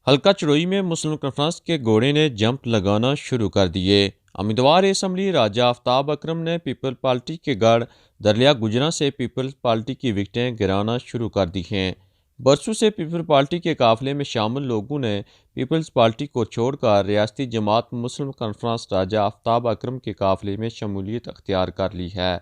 हल्का चड़ोई में मुस्लिम कॉन्फ्रेंस के घोड़े ने जंप लगाना शुरू कर दिए। उम्मीदवार असम्बली राजा आफ्ताब अकरम ने पीपल पार्टी के गढ़ दरिया गुजरा से पीपल्स पार्टी की विकटें गिराना शुरू कर दी हैं। बरसों से पीपल पार्टी के काफिले में शामिल लोगों ने पीपल्स पार्टी को छोड़कर रियासती जमात मुस्लिम कॉन्फ्रेंस राजा आफ्ताब अकरम के काफिले में शमूलियत अख्तियार कर ली है।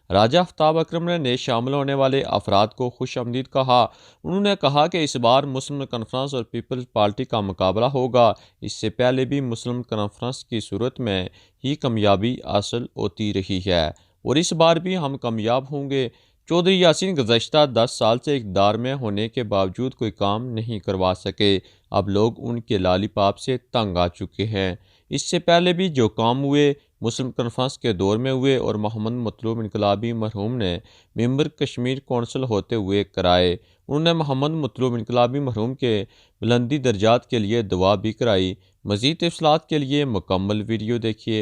राजा आफ्ताब अकरम ने नए शामिल होने वाले अफराद को खुश आमदीद कहा। उन्होंने कहा कि इस बार मुस्लिम कॉन्फ्रेंस और पीपल्स पार्टी का मुकाबला होगा। इससे पहले भी मुस्लिम कॉन्फ्रेंस की सूरत में ही कामयाबी हासिल होती रही है और इस बार भी हम कामयाब होंगे। चौधरी यासीन गुज़श्ता 10 साल से इक़्तिदार में होने के बावजूद कोई काम नहीं करवा सके। अब लोग उनके लालीपाप से तंग आ चुके हैं। इससे पहले भी जो काम हुए मुस्लिम कॉन्फ्रेंस के दौर में हुए और मोहम्मद मतलूब इनकलाबी मरहूम ने मेंबर कश्मीर कौंसिल होते हुए कराए। उन्होंने मोहम्मद मतलूब इनकलाबी मरहूम के बुलंदी दर्जात के लिए दुआ भी कराई। मज़ीद तफसीलात के लिए मुकम्मल वीडियो देखिए।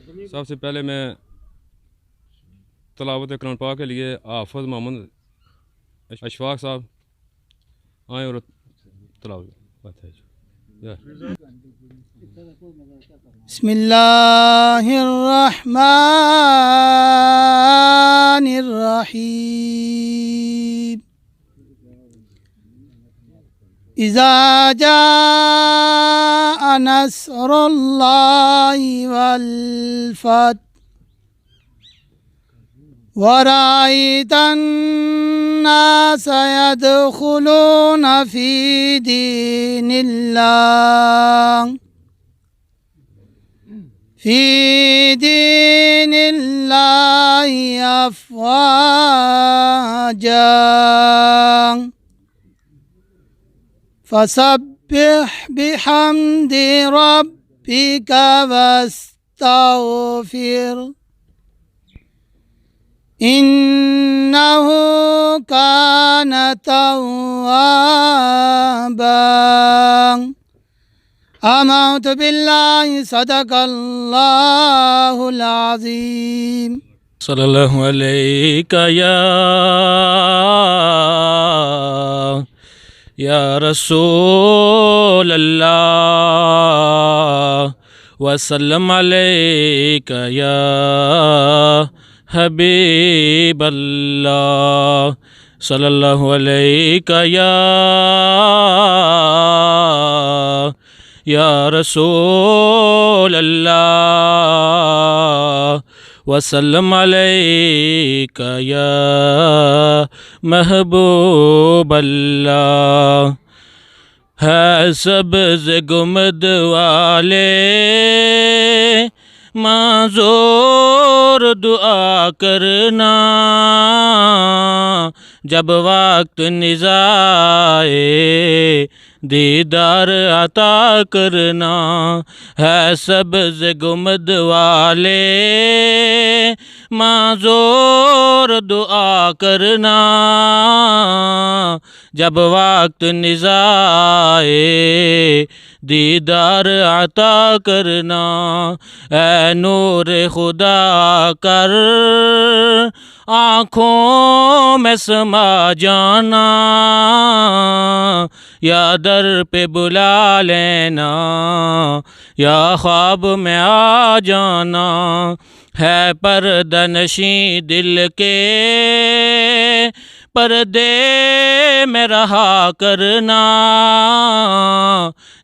अजमईन। सबसे पहले मैं तलावत कुरान पाक के लिए हाफिज़ मोहम्मद अशफाक साहब आए और बिस्मिल्लाहिर्रहमानिर्रहीम। इज़ा जाअ नस्रुल्लाहि वल फथ वराइतन नास यदखुलूना फी दीनिल्लाहि अफ़वाजा फसब्बिह बिहम्दि रब्बिका वस्तग़फिर इन्नहु कान तव्वाबा। आमन्तु बिल्लाहि सदक़ल्लाहुल अज़ीम। सल्लल्लाहु अलैका या रसूल अल्लाह वसल्लम अलैका या हबीब अल्लाह सल्लल्लाहु अलैका या रसूल अल्लाह वसल्लम अलैका या महबूब अल्लाह। है सब्ज़ गुंबद वाले माज़ूर दुआ करना जब वक्त निज़ाए दीदार अता करना। है सब्ज़ गुंबद वाले माज़ूर दुआ करना जब वक्त निज़ाए दीदार अता करना। ऐ नूर खुदा कर आँखों में समा जाना या दर पे बुला लेना या ख्वाब में आ जाना। है पर्दनशी दिल के पर्दे में रहा करना,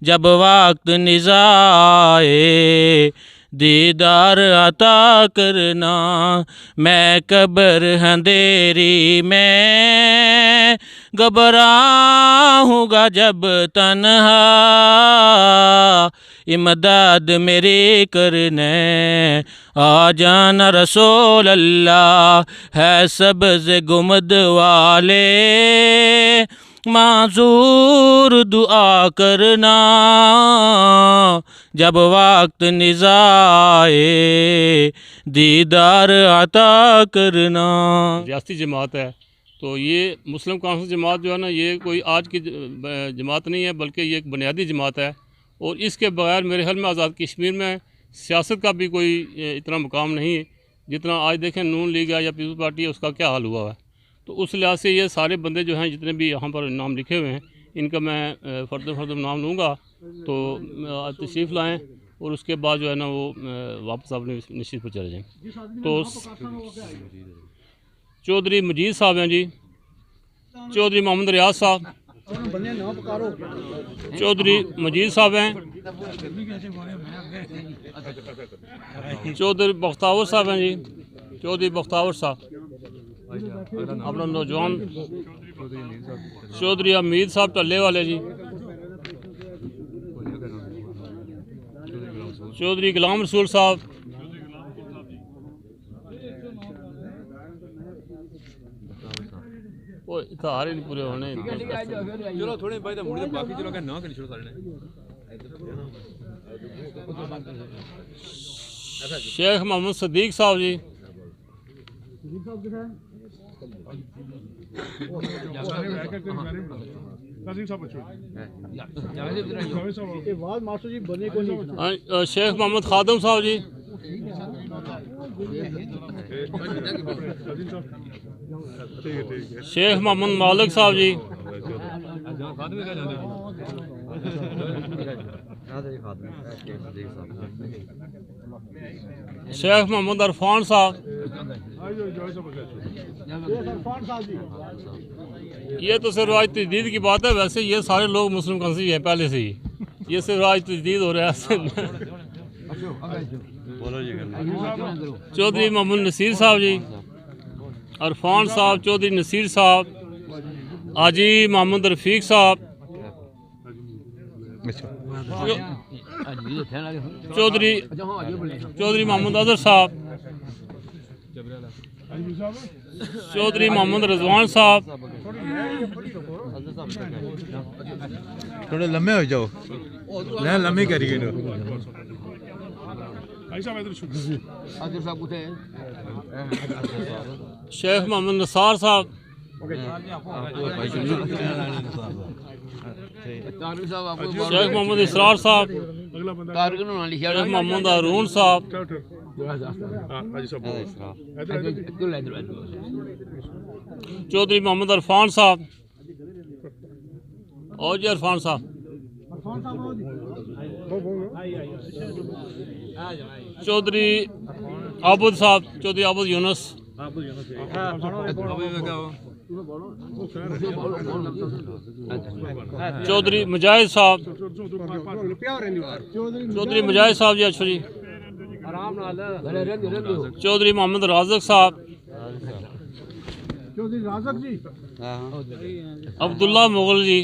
जब वक्त निज़ाए दीदार अता करना। मैं कब्र अंधेरी में घबराऊँगा जब तन्हा, इमदाद मेरी करने आ जाना रसूल अल्लाह। है सब्ज़ गुमद वाले माजूर दुआ करना, जब वक्त निज़ाए दीदार अता करना। रियासती जमात है, तो ये मुस्लिम काउंसिल जमात जो है ना, ये कोई आज की जमात नहीं है, बल्कि ये एक बुनियादी जमात है। और इसके बगैर मेरे ख्याल में आज़ाद कश्मीर में सियासत का भी कोई इतना मुकाम नहीं है जितना आज देखें नून लीग है या पीपल्स पार्टी है, उसका क्या हाल हुआ है। तो उस लिहाज से ये सारे बंदे जो हैं, जितने भी यहाँ पर नाम लिखे हुए हैं, इनका मैं फर्दर नाम लूँगा, तो तशरीफ़ लाएँ और उसके बाद जो है ना वो वापस अपने निश्चित पर चले जाएँ। तो चौधरी मजीद साहब हैं जी, चौधरी मोहम्मद रियाज साहब, चौधरी मजीद साहब हैं, चौधरी बख्तावर साहब हैं जी, चौधरी बख्तावर साहब अपना नौजवान, चौधरी हमीद साहब टल्ले वाले जी, चौधरी गुलाम रसूल साहब, वो इतार ही नहीं पूरे होने। चलो थोड़े भाई तो मुड़े बाकी चलो क्या ना करनी शुरू करने। शेख मोहम्मद सदीक साहब जी, शेख मोहम्मद खादम साहब जी, शेख मोहम्मद मालिक साहब जी, शेख मोहम्मद अरफान साहब, ये तो सिर्फ आज तजदीद की बात है, वैसे ये सारे लोग मुस्लिम काउंसिल हैं पहले से ही, ये सिर्फ आज तजदीद हो रहा है। चौधरी मोहम्मद नसीर साहब जी, अरफान साहब, चौधरी नसीर साहब, हाजी मोहम्मद रफ़ीक साहब, चौधरी मोहम्मद अजहर साहब, चौधरी मोहम्मद रिजवान साहब, थोड़े लम्बे हो जाओ, लम्बे करिए। शेख मोहम्मद नसार साहब, शेख मोहम्मद इसरार साहब, शेख मोहम्मद हारून साहब, चौधरी मोहम्मद अरफान साहब, और जी अरफान साहब, चौधरी आबुद साहब, चौधरी आबुद यूनुस, चौधरी मुजाहिद साहब, चौधरी मुजाहिद साहब जी, अच्छा जी, चौधरी मोहम्मद राज़क साहब, अब्दुल्ला मुगल जी,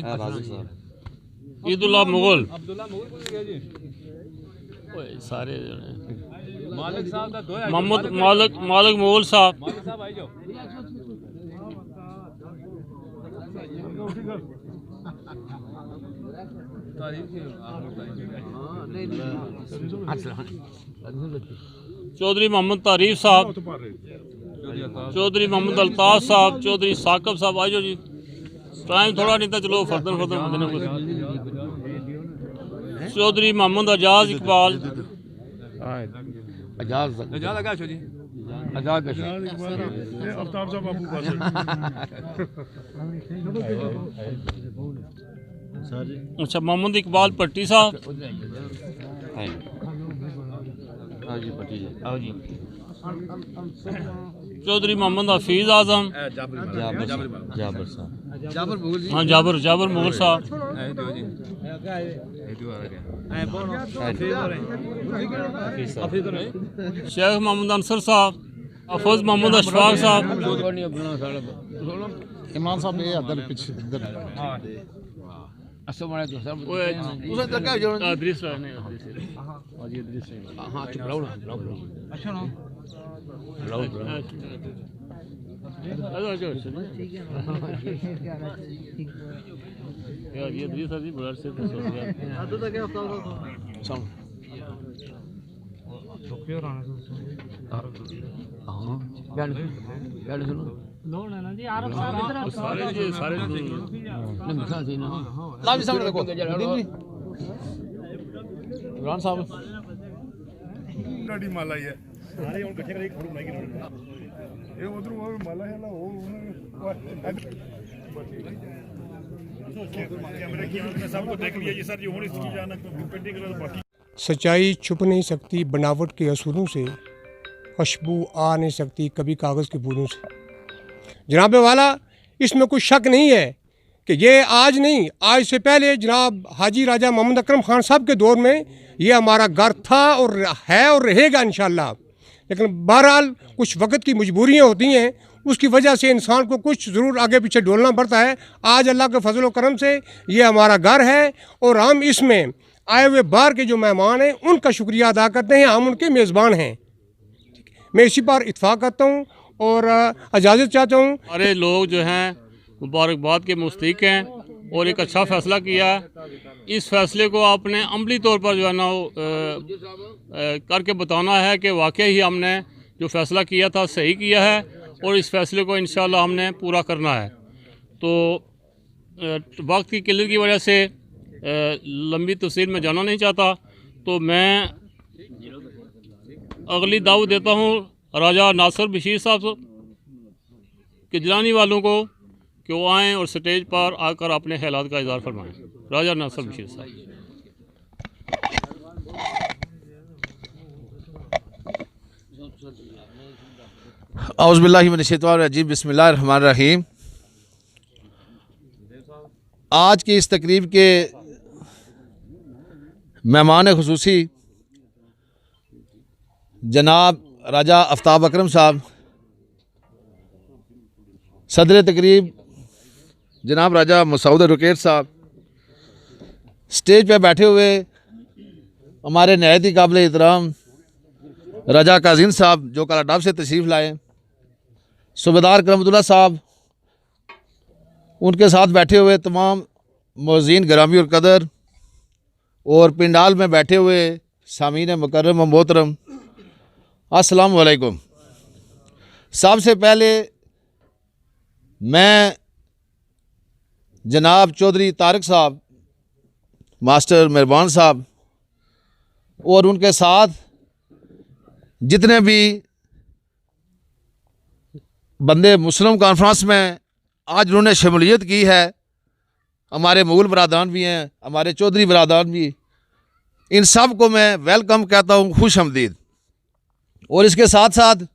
ईदुल्ला मुगल, सारे मोहम्मद मालिक मुगल साहब, चौधरी मोहम्मद तारीफ साहब, चौधरी मोहम्मद अल्ताफ साहब, चौधरी साकब साहब, आ जाओ जी, टाइम थोड़ा नहीं था, चलो फर्दर चौधरी मोहम्मद एजाज इकबाल, अच्छा मोहम्मद इकबाल पट्टी साहब, चौधरी मोहम्मद हफीज़ आज़म, जाबर साहब, हाँ जाबर मुगल साहब, शेख मोहम्मद अंसर साहब, हफीज़ मोहम्मद अशफाक साहब, इमरान साहब ये अदर पीछे इधर अदरीस नहीं यार ये अदरीस जी बड़ा से सारे लाभी सामने देखो इमरान साहब ढाडी माला ही है सारे हम इकट्ठे करके एक फोटो बनाएंगे ये उधर वो माला है ना वो कैमरे की आंख में सबको देख लिया ये सर ये होनी इसकी जाना पेंटिंग कलर बाकी सच्चाई छुप नहीं सकती बनावट के असुरों से, खुशबू आ नहीं सकती कभी कागज़ के बूंदों से। जनाब वाला इसमें कोई शक नहीं है कि ये आज नहीं, आज से पहले जनाब हाजी राजा मोहम्मद अकरम ख़ान साहब के दौर में ये हमारा घर था और है और रहेगा इंशाअल्लाह। लेकिन बहरहाल कुछ वक्त की मजबूरियाँ होती हैं, उसकी वजह से इंसान को कुछ ज़रूर आगे पीछे डोलना पड़ता है। आज अल्लाह के फजल व करम से ये हमारा घर है और हम इसमें आए हुए बाहर के जो मेहमान हैं उनका शुक्रिया अदा करते हैं, हम उनके मेज़बान हैं। मैं इसी पर इत्फाक करता हूँ और इजाज़त चाहता हूँ। सारे लोग जो हैं मुबारकबाद के मुस्तहिक हैं और एक अच्छा फ़ैसला किया। इस फैसले को आपने अमली तौर पर जो है ना करके बताना है कि वाकई ही हमने जो फ़ैसला किया था सही किया है और इस फैसले को इंशाअल्लाह हमने पूरा करना है। तो वक्त की किल्लत की वजह से लंबी तफसील में जाना नहीं चाहता, तो मैं अगली दावत देता हूँ राजा नासिर बशीर साहब के जिलानी वालों को कि वो आएँ और स्टेज पर आकर अपने ख्यालात का इज़हार फरमाएँ। राजा नासिर बशीर साहब। औज़ुबिल्लाहि मिनश्शैतानिर्रजीम, बिस्मिल्लाहिर्रहमानिर्रहीम। आज की इस तकरीब के मेहमान खुसूसी जनाब राजा आफ्ताब अकरम साहब, सदर तकरीब जनाब राजा मसूद रुकैत साहब, स्टेज पे बैठे हुए हमारे नहायत ही काबिल एहतराम राजा काजिन साहब जो कलाडाब से तशरीफ़ लाए, सूबेदार करमतुल्लाह साहब, उनके साथ बैठे हुए तमाम मौज़ीन गिरामी और कदर और पिंडाल में बैठे हुए सामीन मुकर्रम व मोहतरम, अस्सलाम वालेकुम। सबसे पहले मैं जनाब चौधरी तारिक साहब, मास्टर मेहरबान साहब और उनके साथ जितने भी बंदे मुस्लिम कॉन्फ्रेंस में आज उन्होंने शमूलियत की है, हमारे मुगल बरादरान भी हैं, हमारे चौधरी बरादरान भी, इन सब को मैं वेलकम कहता हूँ, खुश आमदीद। और इसके साथ साथ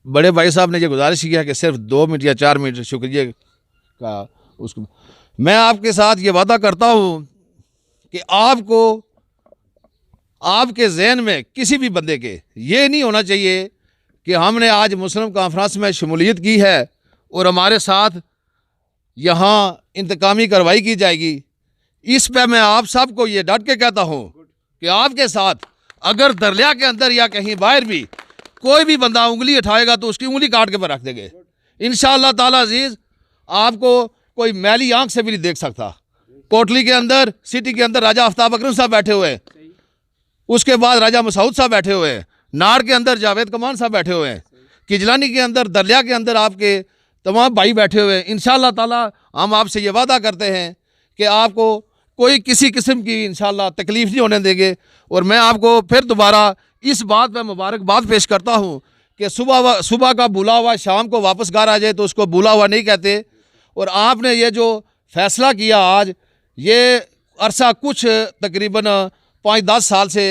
बड़े भाई साहब ने ये गुजारिश किया कि सिर्फ 2 मिनट या 4 मिनट शुक्रिया का उसको मैं आपके साथ ये वादा करता हूँ कि आपको आपके जहन में किसी भी बंदे के ये नहीं होना चाहिए कि हमने आज मुस्लिम कॉन्फ्रेंस में शमूलियत की है और हमारे साथ यहाँ इंतकामी कार्रवाई की जाएगी। इस पे मैं आप सबको ये डट के कहता हूँ कि आपके साथ अगर दरिया के अंदर या कहीं बाहर भी कोई भी बंदा उंगली उठाएगा तो उसकी उंगली काट के पर रख देंगे इंशाअल्लाह ताला अजीज़। आपको कोई मैली आंख से भी नहीं देख सकता। कोटली के अंदर, सिटी के अंदर राजा आफ्ताब अकरम साहब बैठे हुए हैं, उसके बाद राजा मसूद साहब बैठे हुए हैं, नाड़ के अंदर जावेद कमान साहब बैठे हुए हैं, किजलानी के अंदर, दरिया के अंदर आपके तमाम भाई बैठे हुए हैं। इंशाअल्लाह ताला हम आपसे ये वादा करते हैं कि आपको कोई किसी किस्म की इंशाअल्लाह तकलीफ़ नहीं होने देंगे। और मैं आपको फिर दोबारा इस बात पर मुबारकबाद पेश करता हूँ कि सुबह का बुला हुआ शाम को वापस घर आ जाए तो उसको बुला हुआ नहीं कहते। और आपने ये जो फ़ैसला किया आज, ये अरसा कुछ तकरीबन 5-10 साल से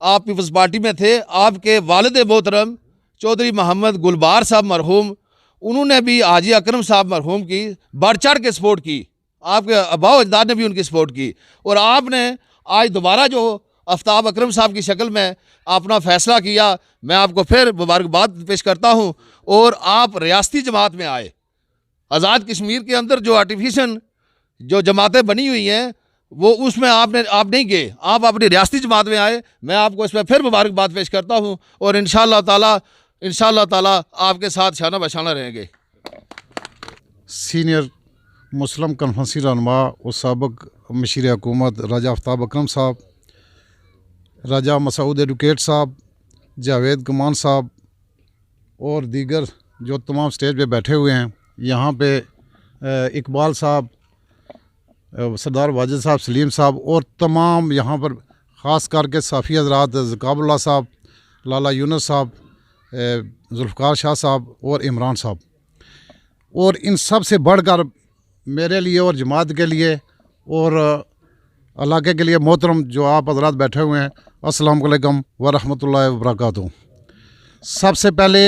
आप पीपल्स पार्टी में थे, आपके वालिद मोहतरम चौधरी मोहम्मद गुलबार साहब मरहूम, उन्होंने भी हाजी अकरम साहब मरहूम की बढ़ चढ़ के सपोर्ट की, आपके आबाओ अजदाद ने भी उनकी सपोर्ट की। और आपने आज दोबारा जो आफ्ताब अकरम साहब की शक्ल में अपना फ़ैसला किया, मैं आपको फिर मुबारकबाद पेश करता हूँ। और आप रियासती जमात में आए। आज़ाद कश्मीर के अंदर जो आर्टिफिशियल जो जमातें बनी हुई हैं वो उसमें आप नहीं गए, आप अपनी रियासती जमात में आए। मैं आपको इस पर फिर मुबारकबाद पेश करता हूँ और इंशाअल्लाह ताला आपके साथ शाना बशाना रहेंगे। सीनियर मुस्लिम कन्फ्रेंसी रहनुमा और साबिक़ मशीर हुकूमत राजा आफ्ताब अकरम साहब, राजा मसूद एडवोकेट साहब, जावेद कमान साहब और दीगर जो तमाम स्टेज पे बैठे हुए हैं, यहाँ पे इकबाल साहब, सरदार वाजिद साहब, सलीम साहब और तमाम यहाँ पर ख़ास करके साफ़ी हज़रात ज़काबुल्लाह साहब, लाला यूनुस साहब, जुल्फ़कार शाह साहब और इमरान साहब, और इन सब से बढ़कर मेरे लिए और जमात के लिए और इलाके के लिए मोहतरम जो आप हज़रात बैठे हुए हैं, अस्सलाम वालेकुम व रहमतुल्लाहि व बरकातुहू। सबसे पहले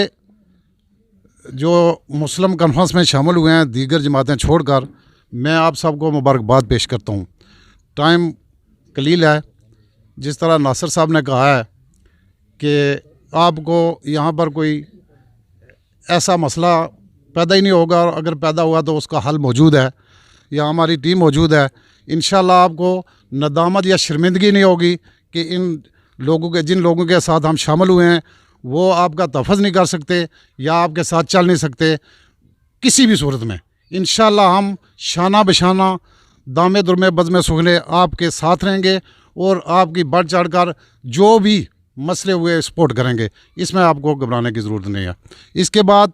जो मुस्लिम कॉन्फ्रेंस में शामिल हुए हैं दीगर जमातें छोड़कर, मैं आप सबको मुबारकबाद पेश करता हूँ। टाइम कलील है, जिस तरह नासिर साहब ने कहा है कि आपको यहाँ पर कोई ऐसा मसला पैदा ही नहीं होगा, और अगर पैदा हुआ तो उसका हल मौजूद है, या हमारी टीम मौजूद है। इंशाल्लाह आपको नदामत या शर्मिंदगी नहीं होगी कि जिन लोगों के साथ हम शामिल हुए हैं वो आपका तहफ़्फ़ुज़ नहीं कर सकते या आपके साथ चल नहीं सकते किसी भी सूरत में। इंशाल्लाह हम शाना बशाना दामे दुरमे बज़्मे सुगले आपके साथ रहेंगे और आपकी बढ़ चढ़ कर जो भी मसले हुए सपोर्ट करेंगे, इसमें आपको घबराने की ज़रूरत नहीं है। इसके बाद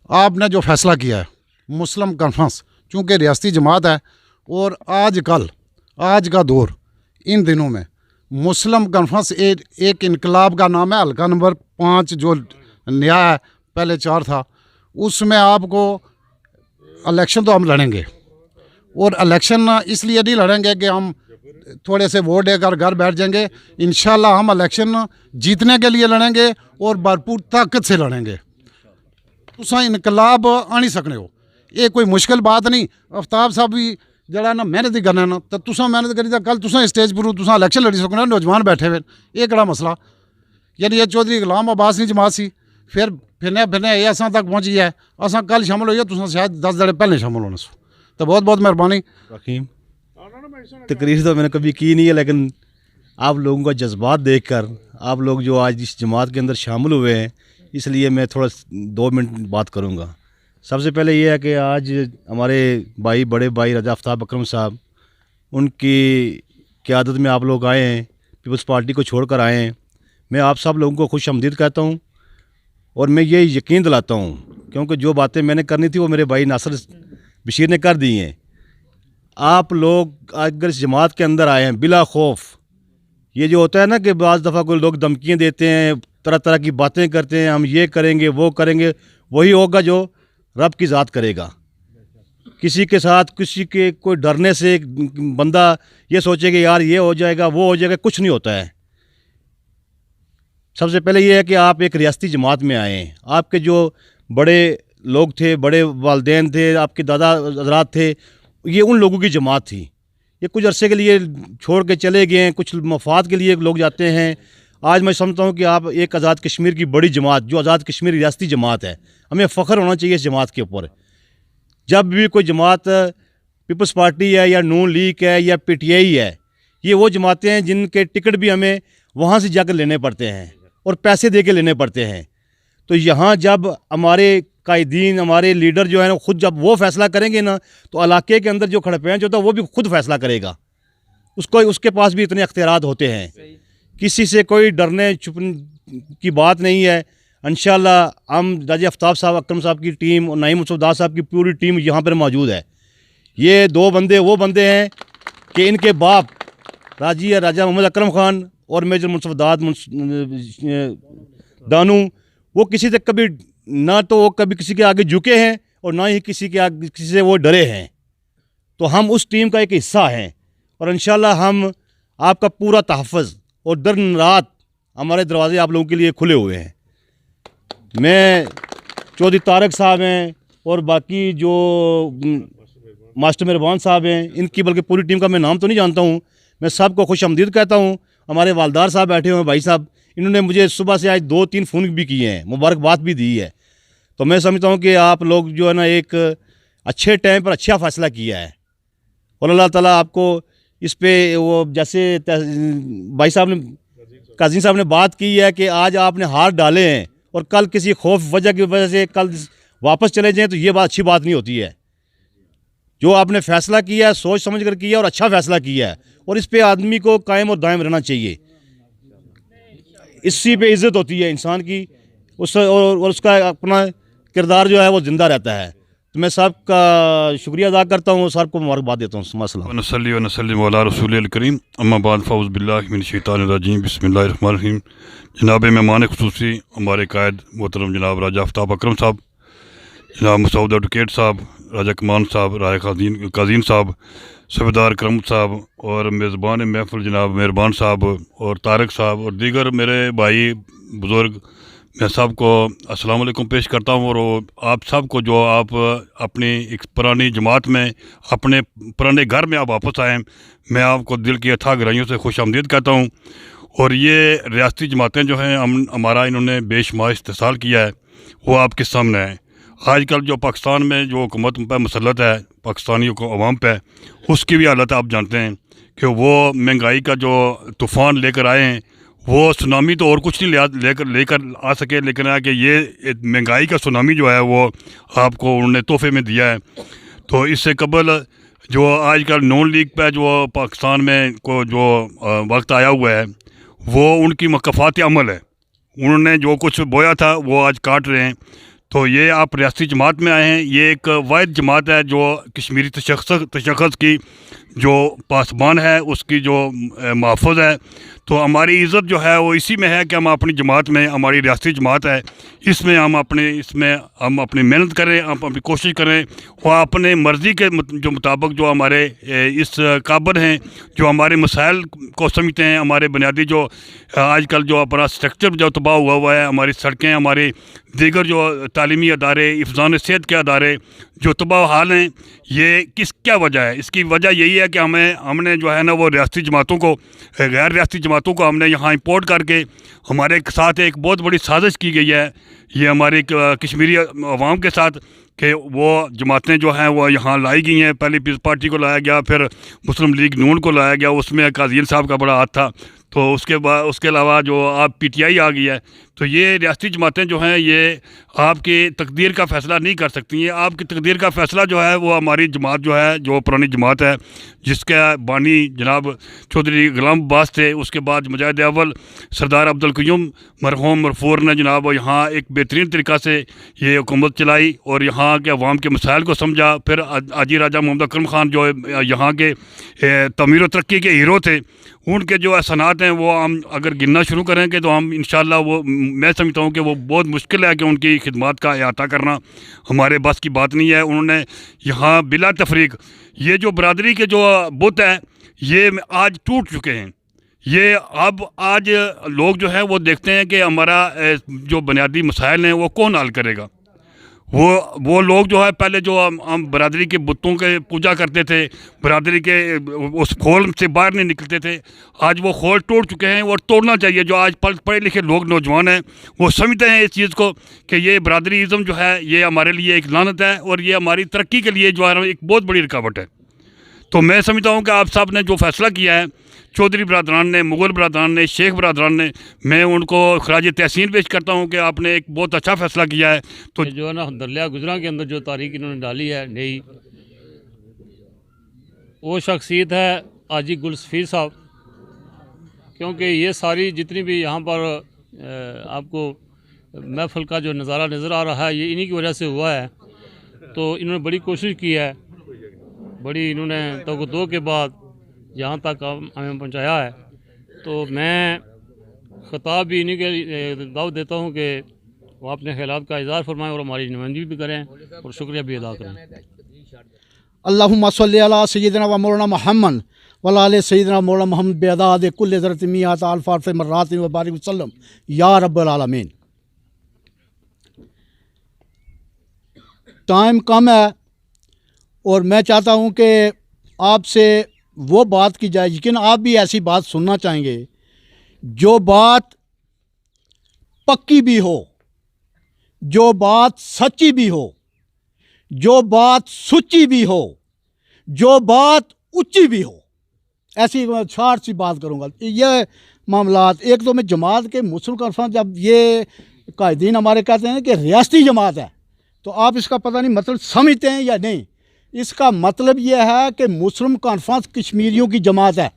आपने जो फ़ैसला किया है, मुस्लिम कॉन्फ्रेंस चूँकि रियासती जमात है और आज का दौर इन दिनों में मुस्लिम कॉन्फ्रेंस एक इनकलाब का नाम है। हल्का नंबर 5 जो नया है, पहले 4 था, उसमें आपको इलेक्शन तो हम लड़ेंगे, और इलेक्शन इसलिए नहीं लड़ेंगे कि हम थोड़े से वोट देकर घर बैठ जाएंगे। इंशाल्लाह हम इलेक्शन जीतने के लिए लड़ेंगे और भरपूर ताकत से लड़ेंगे। तुसा इनकलाब आनी सकने हो, ये कोई मुश्किल बात नहीं। आफ्ताब साहब भी जरा ना मेहनत ही करना ना, तो तुसा मेहनत करी तो कल तुसा स्टेज पर तुसा इलेक्शन लड़ी सकना। नौजवान बैठे हुए ये कड़ा मसला, यानी ये चौधरी गुलाम अब्बास नहीं जमात सी, फिर फिरने ये असां तक पहुँची है, असां कल शामिल होइए, तुसा शायद 10 दिन पहले शामिल होने सो। तो बहुत बहुत मेहरबानी। रहीम, तकरीर तो मैंने कभी की नहीं है, लेकिन आप लोगों का जज्बात देखकर, आप लोग जो आज इस जमात के अंदर शामिल हुए हैं, इसलिए मैं थोड़ा 2 मिनट बात करूँगा। सबसे पहले ये है कि आज हमारे बड़े भाई राजा आफ्ताब अकरम साहब, उनकी क़यादत में आप लोग आए हैं, पीपल्स पार्टी को छोड़कर आए हैं। मैं आप सब लोगों को खुश आमदीद कहता हूँ और मैं ये यकीन दिलाता हूँ, क्योंकि जो बातें मैंने करनी थी वो मेरे भाई नासिर बशीर ने कर दी हैं। आप लोग अगर इस जमात के अंदर आए हैं बिला खौफ, ये जो होता है ना कि बाज़ दफ़ा कोई लोग धमकियाँ देते हैं, तरह तरह की बातें करते हैं, हम ये करेंगे वो करेंगे, वही होगा जो रब की ज़ात करेगा। किसी के साथ किसी के कोई डरने से बंदा ये सोचेगा यार ये हो जाएगा वो हो जाएगा, कुछ नहीं होता है। सबसे पहले ये है कि आप एक रियासती जमात में आए हैं। आपके जो बड़े लोग थे, बड़े वालिदैन थे, आपके दादा हज़रात थे, ये उन लोगों की जमात थी। ये कुछ अरसे के लिए छोड़ के चले गए हैं, कुछ मफाद के लिए लोग जाते हैं। आज मैं समझता हूँ कि आप एक आज़ाद कश्मीर की बड़ी जमात, जो आज़ाद कश्मीर रियासती जमात है, हमें फ़ख्र होना चाहिए इस जमात के ऊपर। जब भी कोई जमात पीपल्स पार्टी है या नून लीग है या PTI है, ये वो जमातें हैं जिनके टिकट भी हमें वहाँ से जाकर लेने पड़ते हैं और पैसे दे के लेने पड़ते हैं। तो यहाँ जब हमारे कायदीन, हमारे लीडर जो है ना, खुद जब वो फैसला करेंगे ना, तो इलाके के अंदर जो खड़पेंच होता है वो भी खुद फैसला करेगा। उसके पास भी इतने अख्तियारात होते हैं, किसी से कोई डरने छुपने की बात नहीं है। इंशाअल्लाह हम राजा आफ्ताब साहब अकरम साहब की टीम और नईम मुसद्दाद साहब की पूरी टीम यहाँ पर मौजूद है। ये 2 बंदे वो बंदे हैं कि इनके बाप राजा मोहम्मद अकरम ख़ान और मेजर मुसद्दाद दानू, वो किसी से कभी ना तो वो कभी किसी के आगे झुके हैं और ना ही किसी से वो डरे हैं। तो हम उस टीम का एक हिस्सा हैं और इंशाअल्लाह हम आपका पूरा तहफ़्फ़ुज़ और दिन रात हमारे दरवाजे आप लोगों के लिए खुले हुए हैं। मैं चौधरी तारक साहब हैं और बाकी जो मास्टर मेहरबान साहब हैं, इनकी बल्कि पूरी टीम का मैं नाम तो नहीं जानता हूँ, मैं सबको खुश आमदीद कहता हूँ। हमारे वालदार साहब बैठे हुए हैं, भाई साहब, इन्होंने मुझे सुबह से आज 2-3 फ़ोन भी किए हैं, मुबारकबाद भी दी है। तो मैं समझता हूँ कि आप लोग जो है ना एक अच्छे टाइम पर अच्छा फ़ैसला किया है और अल्लाह ताला आपको इस पे वो जैसे भाई साहब ने काजी साहब ने बात की है कि आज आपने हाथ डाले हैं और कल किसी खौफ वजह की वजह से कल वापस चले जाएं तो ये बात अच्छी बात नहीं होती है। जो आपने फ़ैसला किया है सोच समझ कर किया और अच्छा फ़ैसला किया है और इस पे आदमी को कायम और दायम रहना चाहिए। इसी पे इज़्ज़त होती है इंसान की, और उसका अपना किरदार जो है वो ज़िंदा रहता है। तो मैं सबका शुक्रिया अदा करता हूँ, सबको मुबारकबाद देता हूँ। मसला नसल्ली व नसल्लिम अला रसूलिल करीम अम्मा बाद फ़ौज़ बिल्लाहि मिनश शैतानिर रजीम बिस्मिल्लाहिर रहमानिर रहीम। जनाब मेहमान ख़ुसूसी हमारे कायद मोहतरम जनाब राजा आफ्ताब अकरम साहब, जनाब मसूद एडवोकेट साहब, राजा कमान साहब, राजा काजीन साहब, सूबेदार करम साहब और मेज़बान महफ़िल जनाब मेहरबान साहब और तारक साहब और दीगर मेरे भाई बुज़ुर्ग, मैं सबको अस्सलाम वालेकुम पेश करता हूँ। और आप सबको जो आप अपनी एक पुरानी जमात में अपने पुराने घर में आप वापस आए, मैं आपको दिल की अथाह गहराइयों से खुश आमदीद कहता हूँ। और ये रियासती जमातें जो हैं हमारा इन्होंने बेशुमार इस्तेहसाल किया है, वो आपके सामने है। आजकल जो पाकिस्तान में जो हुकूमत पर मुसल्लत है पाकिस्तानियों को अवाम पे, उसकी भी हालत आप जानते हैं कि वो महंगाई का जो तूफ़ान लेकर आए हैं, वो सुनामी तो और कुछ नहीं लेकर आ सके, लेकिन है कि ये महंगाई का सुनामी जो है वो आपको उन्होंने तोहफे में दिया है। तो इससे कबल जो आजकल नॉन लीग पे जो पाकिस्तान में को जो वक्त आया हुआ है, वो उनकी मकफ़ात अमल है। उन्होंने जो कुछ बोया था वो आज काट रहे हैं। तो ये आप रियासती जमात में आए हैं, ये एक वाहिद जमात है जो कश्मीरी तशख़्ख़ुस की जो पासबान है, उसकी जो महफ़ूज़ है। तो हमारी इज़्ज़त जो है वो इसी में है कि हम अपनी जमात में, हमारी रियासती जमात है, इसमें हम अपनी मेहनत करें, हम अपनी कोशिश करें और अपने मर्ज़ी के जो मुताबिक जो हमारे इस काबिल हैं, जो हमारे मसाइल को समझते हैं, हमारे बुनियादी जो आजकल जो अपना स्ट्रक्चर जो तबाह हुआ है, हमारी सड़कें, हमारे दीगर जो तालीमी अदारे, हिफ़्ज़ान सेहत के अदारे जो तबाह हाल हैं, ये क्या वजह है? इसकी वजह यही है कि हमने जो है ना वो रियासती जमातों को, गैर रियासती जमातों को हमने यहाँ इंपोर्ट करके हमारे साथ एक बहुत बड़ी साजिश की गई है, ये हमारे कश्मीरी अवाम के साथ, कि वो जमातें जो हैं वो यहाँ लाई गई हैं। पहले पीपल्स पार्टी को लाया गया, फिर मुस्लिम लीग नून को लाया गया, उसमें काजीन साहब का बड़ा हाथ था। तो उसके अलावा जो आप PTI आ गई है। तो ये रियासती जमातें जो हैं ये आपकी तकदीर का फ़ैसला नहीं कर सकती हैं। आपकी तकदीर का फ़ैसला जो है वो हमारी जमात जो है, जो पुरानी जमात है, जिसका बानी जनाब चौधरी गुलाम अब्बास थे, उसके बाद मुजाहिद अव्वल सरदार अब्दुल क़य्यूम मरहूम मरफूर ने जनाब यहाँ एक बेहतरीन तरीक़ा से ये हुकूमत चलाई और यहाँ के अवाम के मसाइल को समझा। फिर आजी राजा मोहम्मद अकरम ख़ान जो यहाँ के तमीर व तरक्की के हीरो थे, उनके जो एहसानात हैं वो हम अगर गिनना शुरू करेंगे तो हम इंशाअल्लाह वो, मैं समझता हूँ कि वो बहुत मुश्किल है कि उनकी खिदमत का अहाता करना हमारे बस की बात नहीं है। उन्होंने यहाँ बिला तफरीक ये जो बरादरी के जो बुत है ये आज टूट चुके हैं। ये अब आज लोग जो हैं वो देखते हैं कि हमारा जो बुनियादी मसाइल हैं वो कौन हल करेगा। वो लोग जो है पहले जो हम बरादरी के बुतों के पूजा करते थे, बरादरी के उस खोल से बाहर नहीं निकलते थे, आज वो खोल टूट चुके हैं और तोड़ना चाहिए। जो आज पढ़े लिखे लोग नौजवान हैं वो समझते हैं इस चीज़ को कि ये बरादरीज़म जो है ये हमारे लिए एक लानत है और ये हमारी तरक्की के लिए जो है एक बहुत बड़ी रुकावट है। तो मैं समझता हूँ कि आप साहब ने जो फ़ैसला किया है, चौधरी बरादरान ने, मुग़ल बरादरान ने, शेख बरादरान ने, मैं उनको खराज तहसीन पेश करता हूँ कि आपने एक बहुत अच्छा फ़ैसला किया है। तो जो है ना दरिया गुजरा के अंदर जो तारीख इन्होंने डाली है नई, वो शख्सियत है हाजी गुल सफ़ीर साहब। क्योंकि ये सारी जितनी भी यहाँ पर आपको महफ़िल का जो नज़ारा नज़र आ रहा है ये इन्हीं की वजह से हुआ है। तो इन्होंने बड़ी कोशिश की है, बड़ी इन्होंने तो दो के बाद यहाँ तक हमें पहुँचाया है। तो मैं ख़िताब भी इन्हीं के दावत देता हूँ कि वो अपने ख़यालात का इज़हार फरमाएँ और हमारी नुमाइंदगी भी करें और शुक्रिया भी अदा करें। अल्लाहुम्मा सल्ली अला सय्यिदिना व मौलाना मुहम्मद वलाल सैदना मौला मोहम्मद बेदाद कुल ज़रत मियात अल्फ़ात मर्रात व बारिक वसल्लम या रब्बल आलमीन। टाइम कम है और मैं चाहता हूँ कि आपसे वो बात की जाए, लेकिन आप भी ऐसी बात सुनना चाहेंगे जो बात पक्की भी हो, जो बात सच्ची भी हो, जो बात सुच्ची भी हो, जो बात ऊंची भी हो। ऐसी शार्ट सी बात करूँगा। ये मामलात, एक तो मैं जमात के मुस्लिम कॉन्फ्रेंस, जब ये कायदीन हमारे कहते हैं कि रियासती जमात है, तो आप इसका पता नहीं मतलब समझते हैं या नहीं। इसका मतलब ये है कि मुस्लिम कॉन्फ्रेंस कश्मीरियों की जमात है,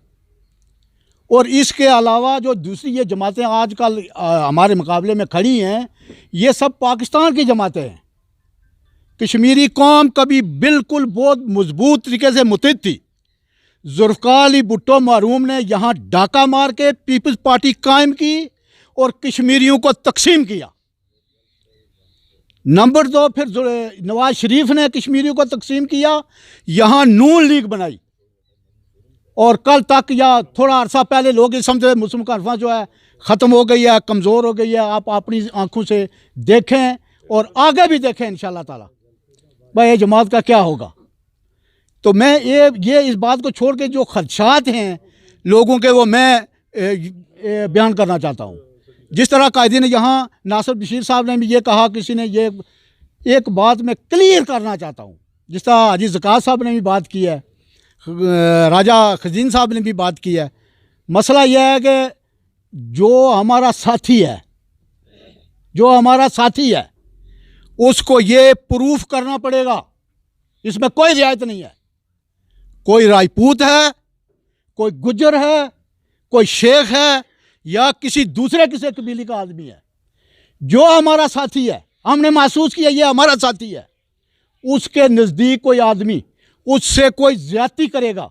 और इसके अलावा जो दूसरी ये जमातें आजकल हमारे मुकाबले में खड़ी हैं, ये सब पाकिस्तान की जमातें हैं। कश्मीरी कौम कभी बिल्कुल बहुत मजबूत तरीके से मुत्तहिद थी। जुल्फ़िकार अली भुट्टो मरहूम ने यहाँ डाका मार के पीपल्स पार्टी कायम की और कश्मीरियों को तकसीम किया। नंबर 2, फिर नवाज शरीफ ने कश्मीरियों को तकसीम किया, यहाँ नून लीग बनाई, और कल तक या थोड़ा अरसा पहले लोग ये समझते मुस्लिम कॉन्फ्रेंस जो है ख़त्म हो गई है, कमज़ोर हो गई है। आप अपनी आंखों से देखें और आगे भी देखें इंशाअल्लाह ताला भाई ये जमात का क्या होगा। तो मैं ये इस बात को छोड़ के जो खदशात हैं लोगों के, वो मैं बयान करना चाहता हूँ। जिस तरह कायदे ने यहाँ नासिर बशीर साहब ने भी ये कहा, किसी ने ये एक बात मैं क्लियर करना चाहता हूँ, जिस तरह हाजी ज़कात साहब ने भी बात की है, राजा खजीन साहब ने भी बात की है। मसला यह है कि जो हमारा साथी है, जो हमारा साथी है उसको ये प्रूफ करना पड़ेगा, इसमें कोई रियायत नहीं है। कोई राजपूत है, कोई गुज्जर है, कोई शेख है, या किसी दूसरे किसी कबीले का आदमी है, जो हमारा साथी है, हमने महसूस किया ये हमारा साथी है, उसके नज़दीक कोई आदमी उससे कोई ज्यादती करेगा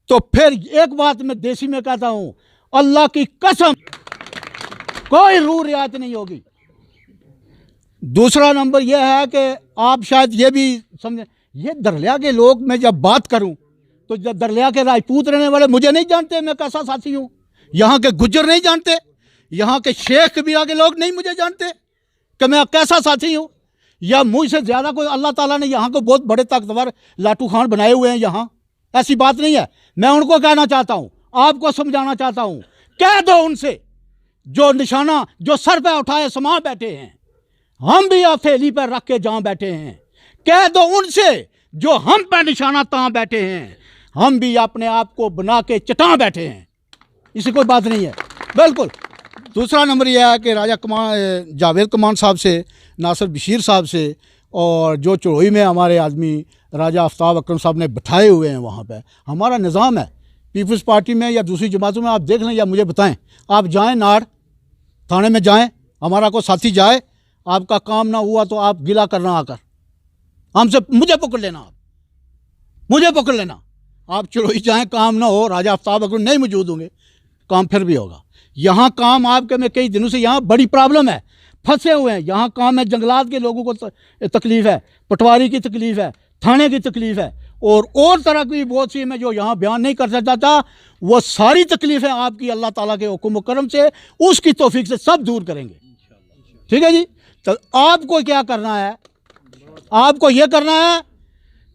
तो फिर एक बात मैं देसी में कहता हूँ, अल्लाह की कसम कोई रूह रियायत नहीं होगी। दूसरा नंबर यह है कि आप शायद ये भी समझें, ये दरलिया के लोग, मैं जब बात करूं तो दरलिया के राजपूत रहने वाले मुझे नहीं जानते मैं कैसा साथी हूं, यहाँ के गुज्जर नहीं जानते, यहाँ के शेख कबीला के लोग नहीं मुझे जानते कि मैं कैसा साथी हूँ, या मुझसे ज़्यादा कोई अल्लाह ताला ने यहाँ को बहुत बड़े ताकतवर लाटू खान बनाए हुए हैं यहाँ, ऐसी बात नहीं है। मैं उनको कहना चाहता हूँ, आपको समझाना चाहता हूँ, कह दो उनसे जो निशाना जो सर पे उठाए समा बैठे हैं, हम भी हथेली पर रख के जहाँ बैठे हैं, कह दो उनसे जो हम पे निशाना तहाँ बैठे हैं, हम भी अपने आप को बना के चटा बैठे हैं, इसी कोई बात नहीं है बिल्कुल। दूसरा नंबर यह है कि राजा कमान जावेद कमान साहब से, नासिर बशीर साहब से, और जो चढ़ोई में हमारे आदमी राजा आफ्ताब अकरम साहब ने बिठाए हुए हैं, वहाँ पे हमारा निज़ाम है। पीपल्स पार्टी में या दूसरी जमातों में आप देख लें या मुझे बताएं, आप जाएं नाड़ थाने में जाएं, हमारा कोई साथी जाए, आपका काम ना हुआ तो आप गिला करना आकर हमसे, मुझे पकड़ लेना, आप मुझे पकड़ लेना, आप चढ़ोई जाएँ, काम ना हो, राजा आफ्ताब अकरम नहीं मौजूद होंगे, काम फिर भी होगा। यहाँ काम आपके में कई दिनों से यहाँ बड़ी प्रॉब्लम है, फंसे हुए हैं यहाँ काम है, जंगलात के लोगों को तकलीफ़ है, पटवारी की तकलीफ़ है, थाने की तकलीफ़ है, और तरह की बहुत सी मैं जो यहाँ बयान नहीं कर सकता था, वो सारी तकलीफ़ें आपकी अल्लाह ताला के हुक्म करम से, उसकी तौफीक से सब दूर करेंगे। ठीक है जी। तो आपको क्या करना है, आपको ये करना है,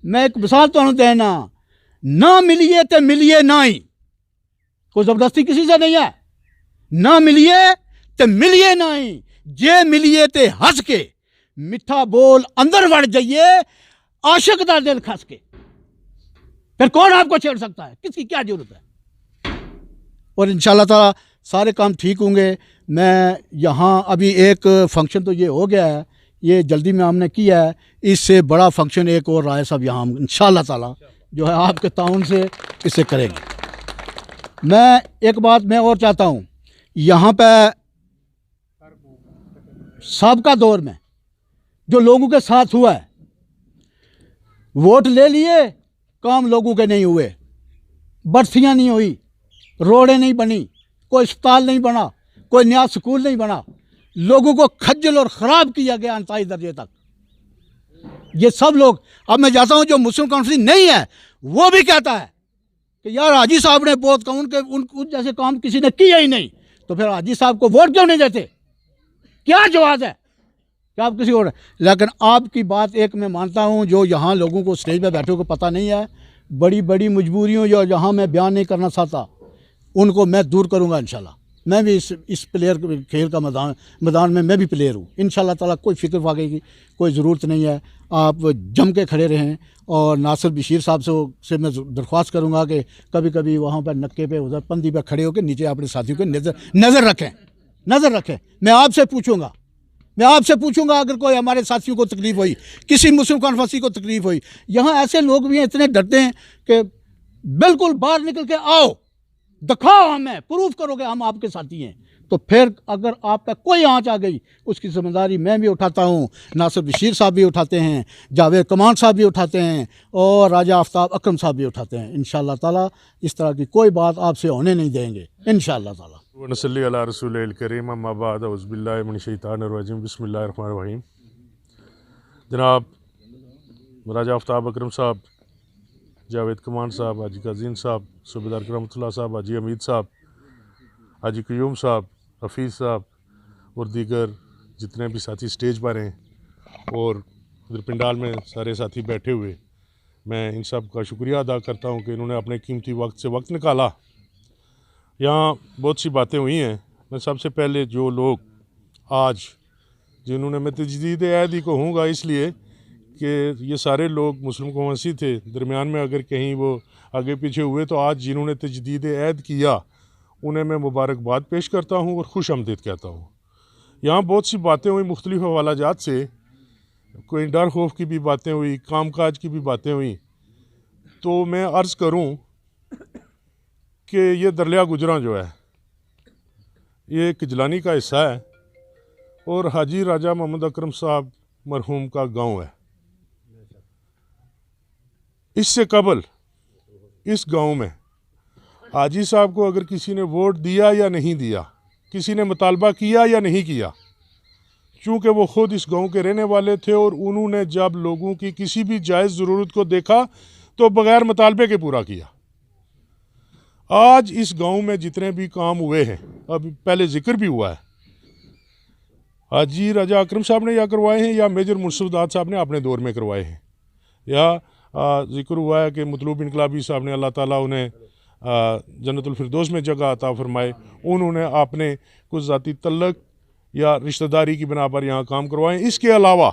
मैं एक मिसाल तो देना, ना मिलिए तो मिलिए ना ही, कोई ज़बरदस्ती किसी से नहीं है, ना मिलिए तो मिलिए ना ही, जे मिलिए ते हंस के, मिठा बोल अंदर बढ़ जाइए, आशिक दा दिल खस के, फिर कौन आपको छेड़ सकता है, किसकी क्या जरूरत है। और इंशाअल्लाह ताला सारे काम ठीक होंगे। मैं यहाँ अभी एक फंक्शन तो ये हो गया है, ये जल्दी में हमने किया है, इससे बड़ा फंक्शन एक और राय साहब यहाँ इंशाअल्लाह ताला जो है आपके ताउन से इसे करेंगे। मैं एक बात मैं और चाहता हूँ, यहाँ पे सबका दौर में जो लोगों के साथ हुआ है, वोट ले लिए, काम लोगों के नहीं हुए, बर्सियाँ नहीं हुई, रोडें नहीं बनी, कोई अस्पताल नहीं बना, कोई नया स्कूल नहीं बना, लोगों को खज्जल और ख़राब किया गया अंतहाई दर्जे तक। ये सब लोग, अब मैं जाता हूँ जो मुस्लिम काउंसिल नहीं है वो भी कहता है कि यार हाजी साहब ने बहुत कहा उनके उन जैसे काम किसी ने किया ही नहीं, तो फिर हाजी साहब को वोट क्यों नहीं देते? क्या जवाब है कि आप किसी और? लेकिन आपकी बात एक मैं मानता हूँ, जो यहाँ लोगों को स्टेज पे बैठे को पता नहीं है, बड़ी बड़ी मजबूरियों जो यहाँ मैं बयान नहीं करना चाहता, उनको मैं दूर करूँगा इंशाल्लाह। मैं भी इस प्लेयर खेल का मैदान में मैं भी प्लेयर हूँ इंशाल्लाह ताला। कोई फिक्र फाके की कोई ज़रूरत नहीं है, आप जम के खड़े रहें। और नासिर बशीर साहब से मैं दरख्वास्त करूँगा कि कभी कभी वहाँ पर नक्के पे उधर पंदी पे खड़े होकर नीचे अपने साथियों को नज़र रखें। मैं आपसे पूछूंगा अगर कोई हमारे साथियों को तकलीफ़ हुई, किसी मुस्लिम कॉन्फ्रेंस को तकलीफ़ हुई, यहाँ ऐसे लोग भी हैं इतने डरते हैं कि बिल्कुल बाहर निकल के आओ, दिखाओ हमें, प्रूफ करो कि हम आपके साथी हैं। तो फिर अगर आप पे कोई आँच आ गई, उसकी जिम्मेदारी मैं भी उठाता हूँ, नासिर बशीर साहब भी उठाते हैं, जावेद कमान साहब भी उठाते हैं, और राजा आफ्ताब अकरम साहब भी उठाते हैं। इंशाअल्लाह ताला इस तरह की कोई बात आपसे होने नहीं देंगे इंशाअल्लाह ताला। वनसल्ली अला रसूलिल करीम अम्मा बाद औज़ुबिल्लाहि मिनश शैतानिर रजीम बिस्मिल्लाहिर रहमानिर रहीम। जनाब राजा आफ्ताब अकरम साहब, जावेद कमान साहब, हाजी काज़ीन साहब, सूबेदार करमतुल्लाह साहब, हाजी हमीद साहब, हाजी क़य्यूम साहब, हफीज़ साहब और दीगर जितने भी साथी स्टेज पर हैं और उधर पंडाल में सारे साथी बैठे हुए, मैं इन सब का शुक्रिया अदा करता हूँ कि इन्होंने अपने कीमती वक्त से वक्त निकाला। यहाँ बहुत सी बातें हुई हैं। मैं सबसे पहले जो लोग आज जिन्होंने, मैं तजदीद ऐद ही कहूँगा इसलिए कि ये सारे लोग मुस्लिम कौंसी थे, दरमियान में अगर कहीं वो आगे पीछे हुए, तो आज जिन्होंने तजदीद ऐद किया उन्हें मैं मुबारकबाद पेश करता हूँ और खुश आमदीद कहता हूँ। यहाँ बहुत सी बातें हुई मुख्तलिफ़ हवालाजात से, कोई डर खौफ की भी बातें हुई, कामकाज की भी बातें हुई। तो मैं अर्ज़ करूँ कि ये दरलिया गुजरा जो है ये किजलानी का हिस्सा है और हाजी राजा मोहम्मद अकरम साहब मरहूम का गांव है। इससे कबल इस गांव में हाजी साहब को अगर किसी ने वोट दिया या नहीं दिया, किसी ने मुतालबा किया या नहीं किया, चूँकि वो ख़ुद इस गांव के रहने वाले थे और उन्होंने जब लोगों की किसी भी जायज़ ज़रूरत को देखा तो बग़ैर मुतालबे के पूरा किया। आज इस गांव में जितने भी काम हुए हैं, अभी पहले जिक्र भी हुआ है, हाजी राजा अकरम साहब ने या करवाए हैं या मेजर मुर्शदात साहब ने अपने दौर में करवाए हैं, या जिक्र हुआ है कि मतलूब इनकलाबी साहब ने, अल्लाह ताला उन्हें जन्नतुल फिरदौस में जगह अता फरमाए, उन्होंने अपने कुछ ज़ाती तल्लक या रिश्तेदारी की बिना पर यहाँ काम करवाए। इसके अलावा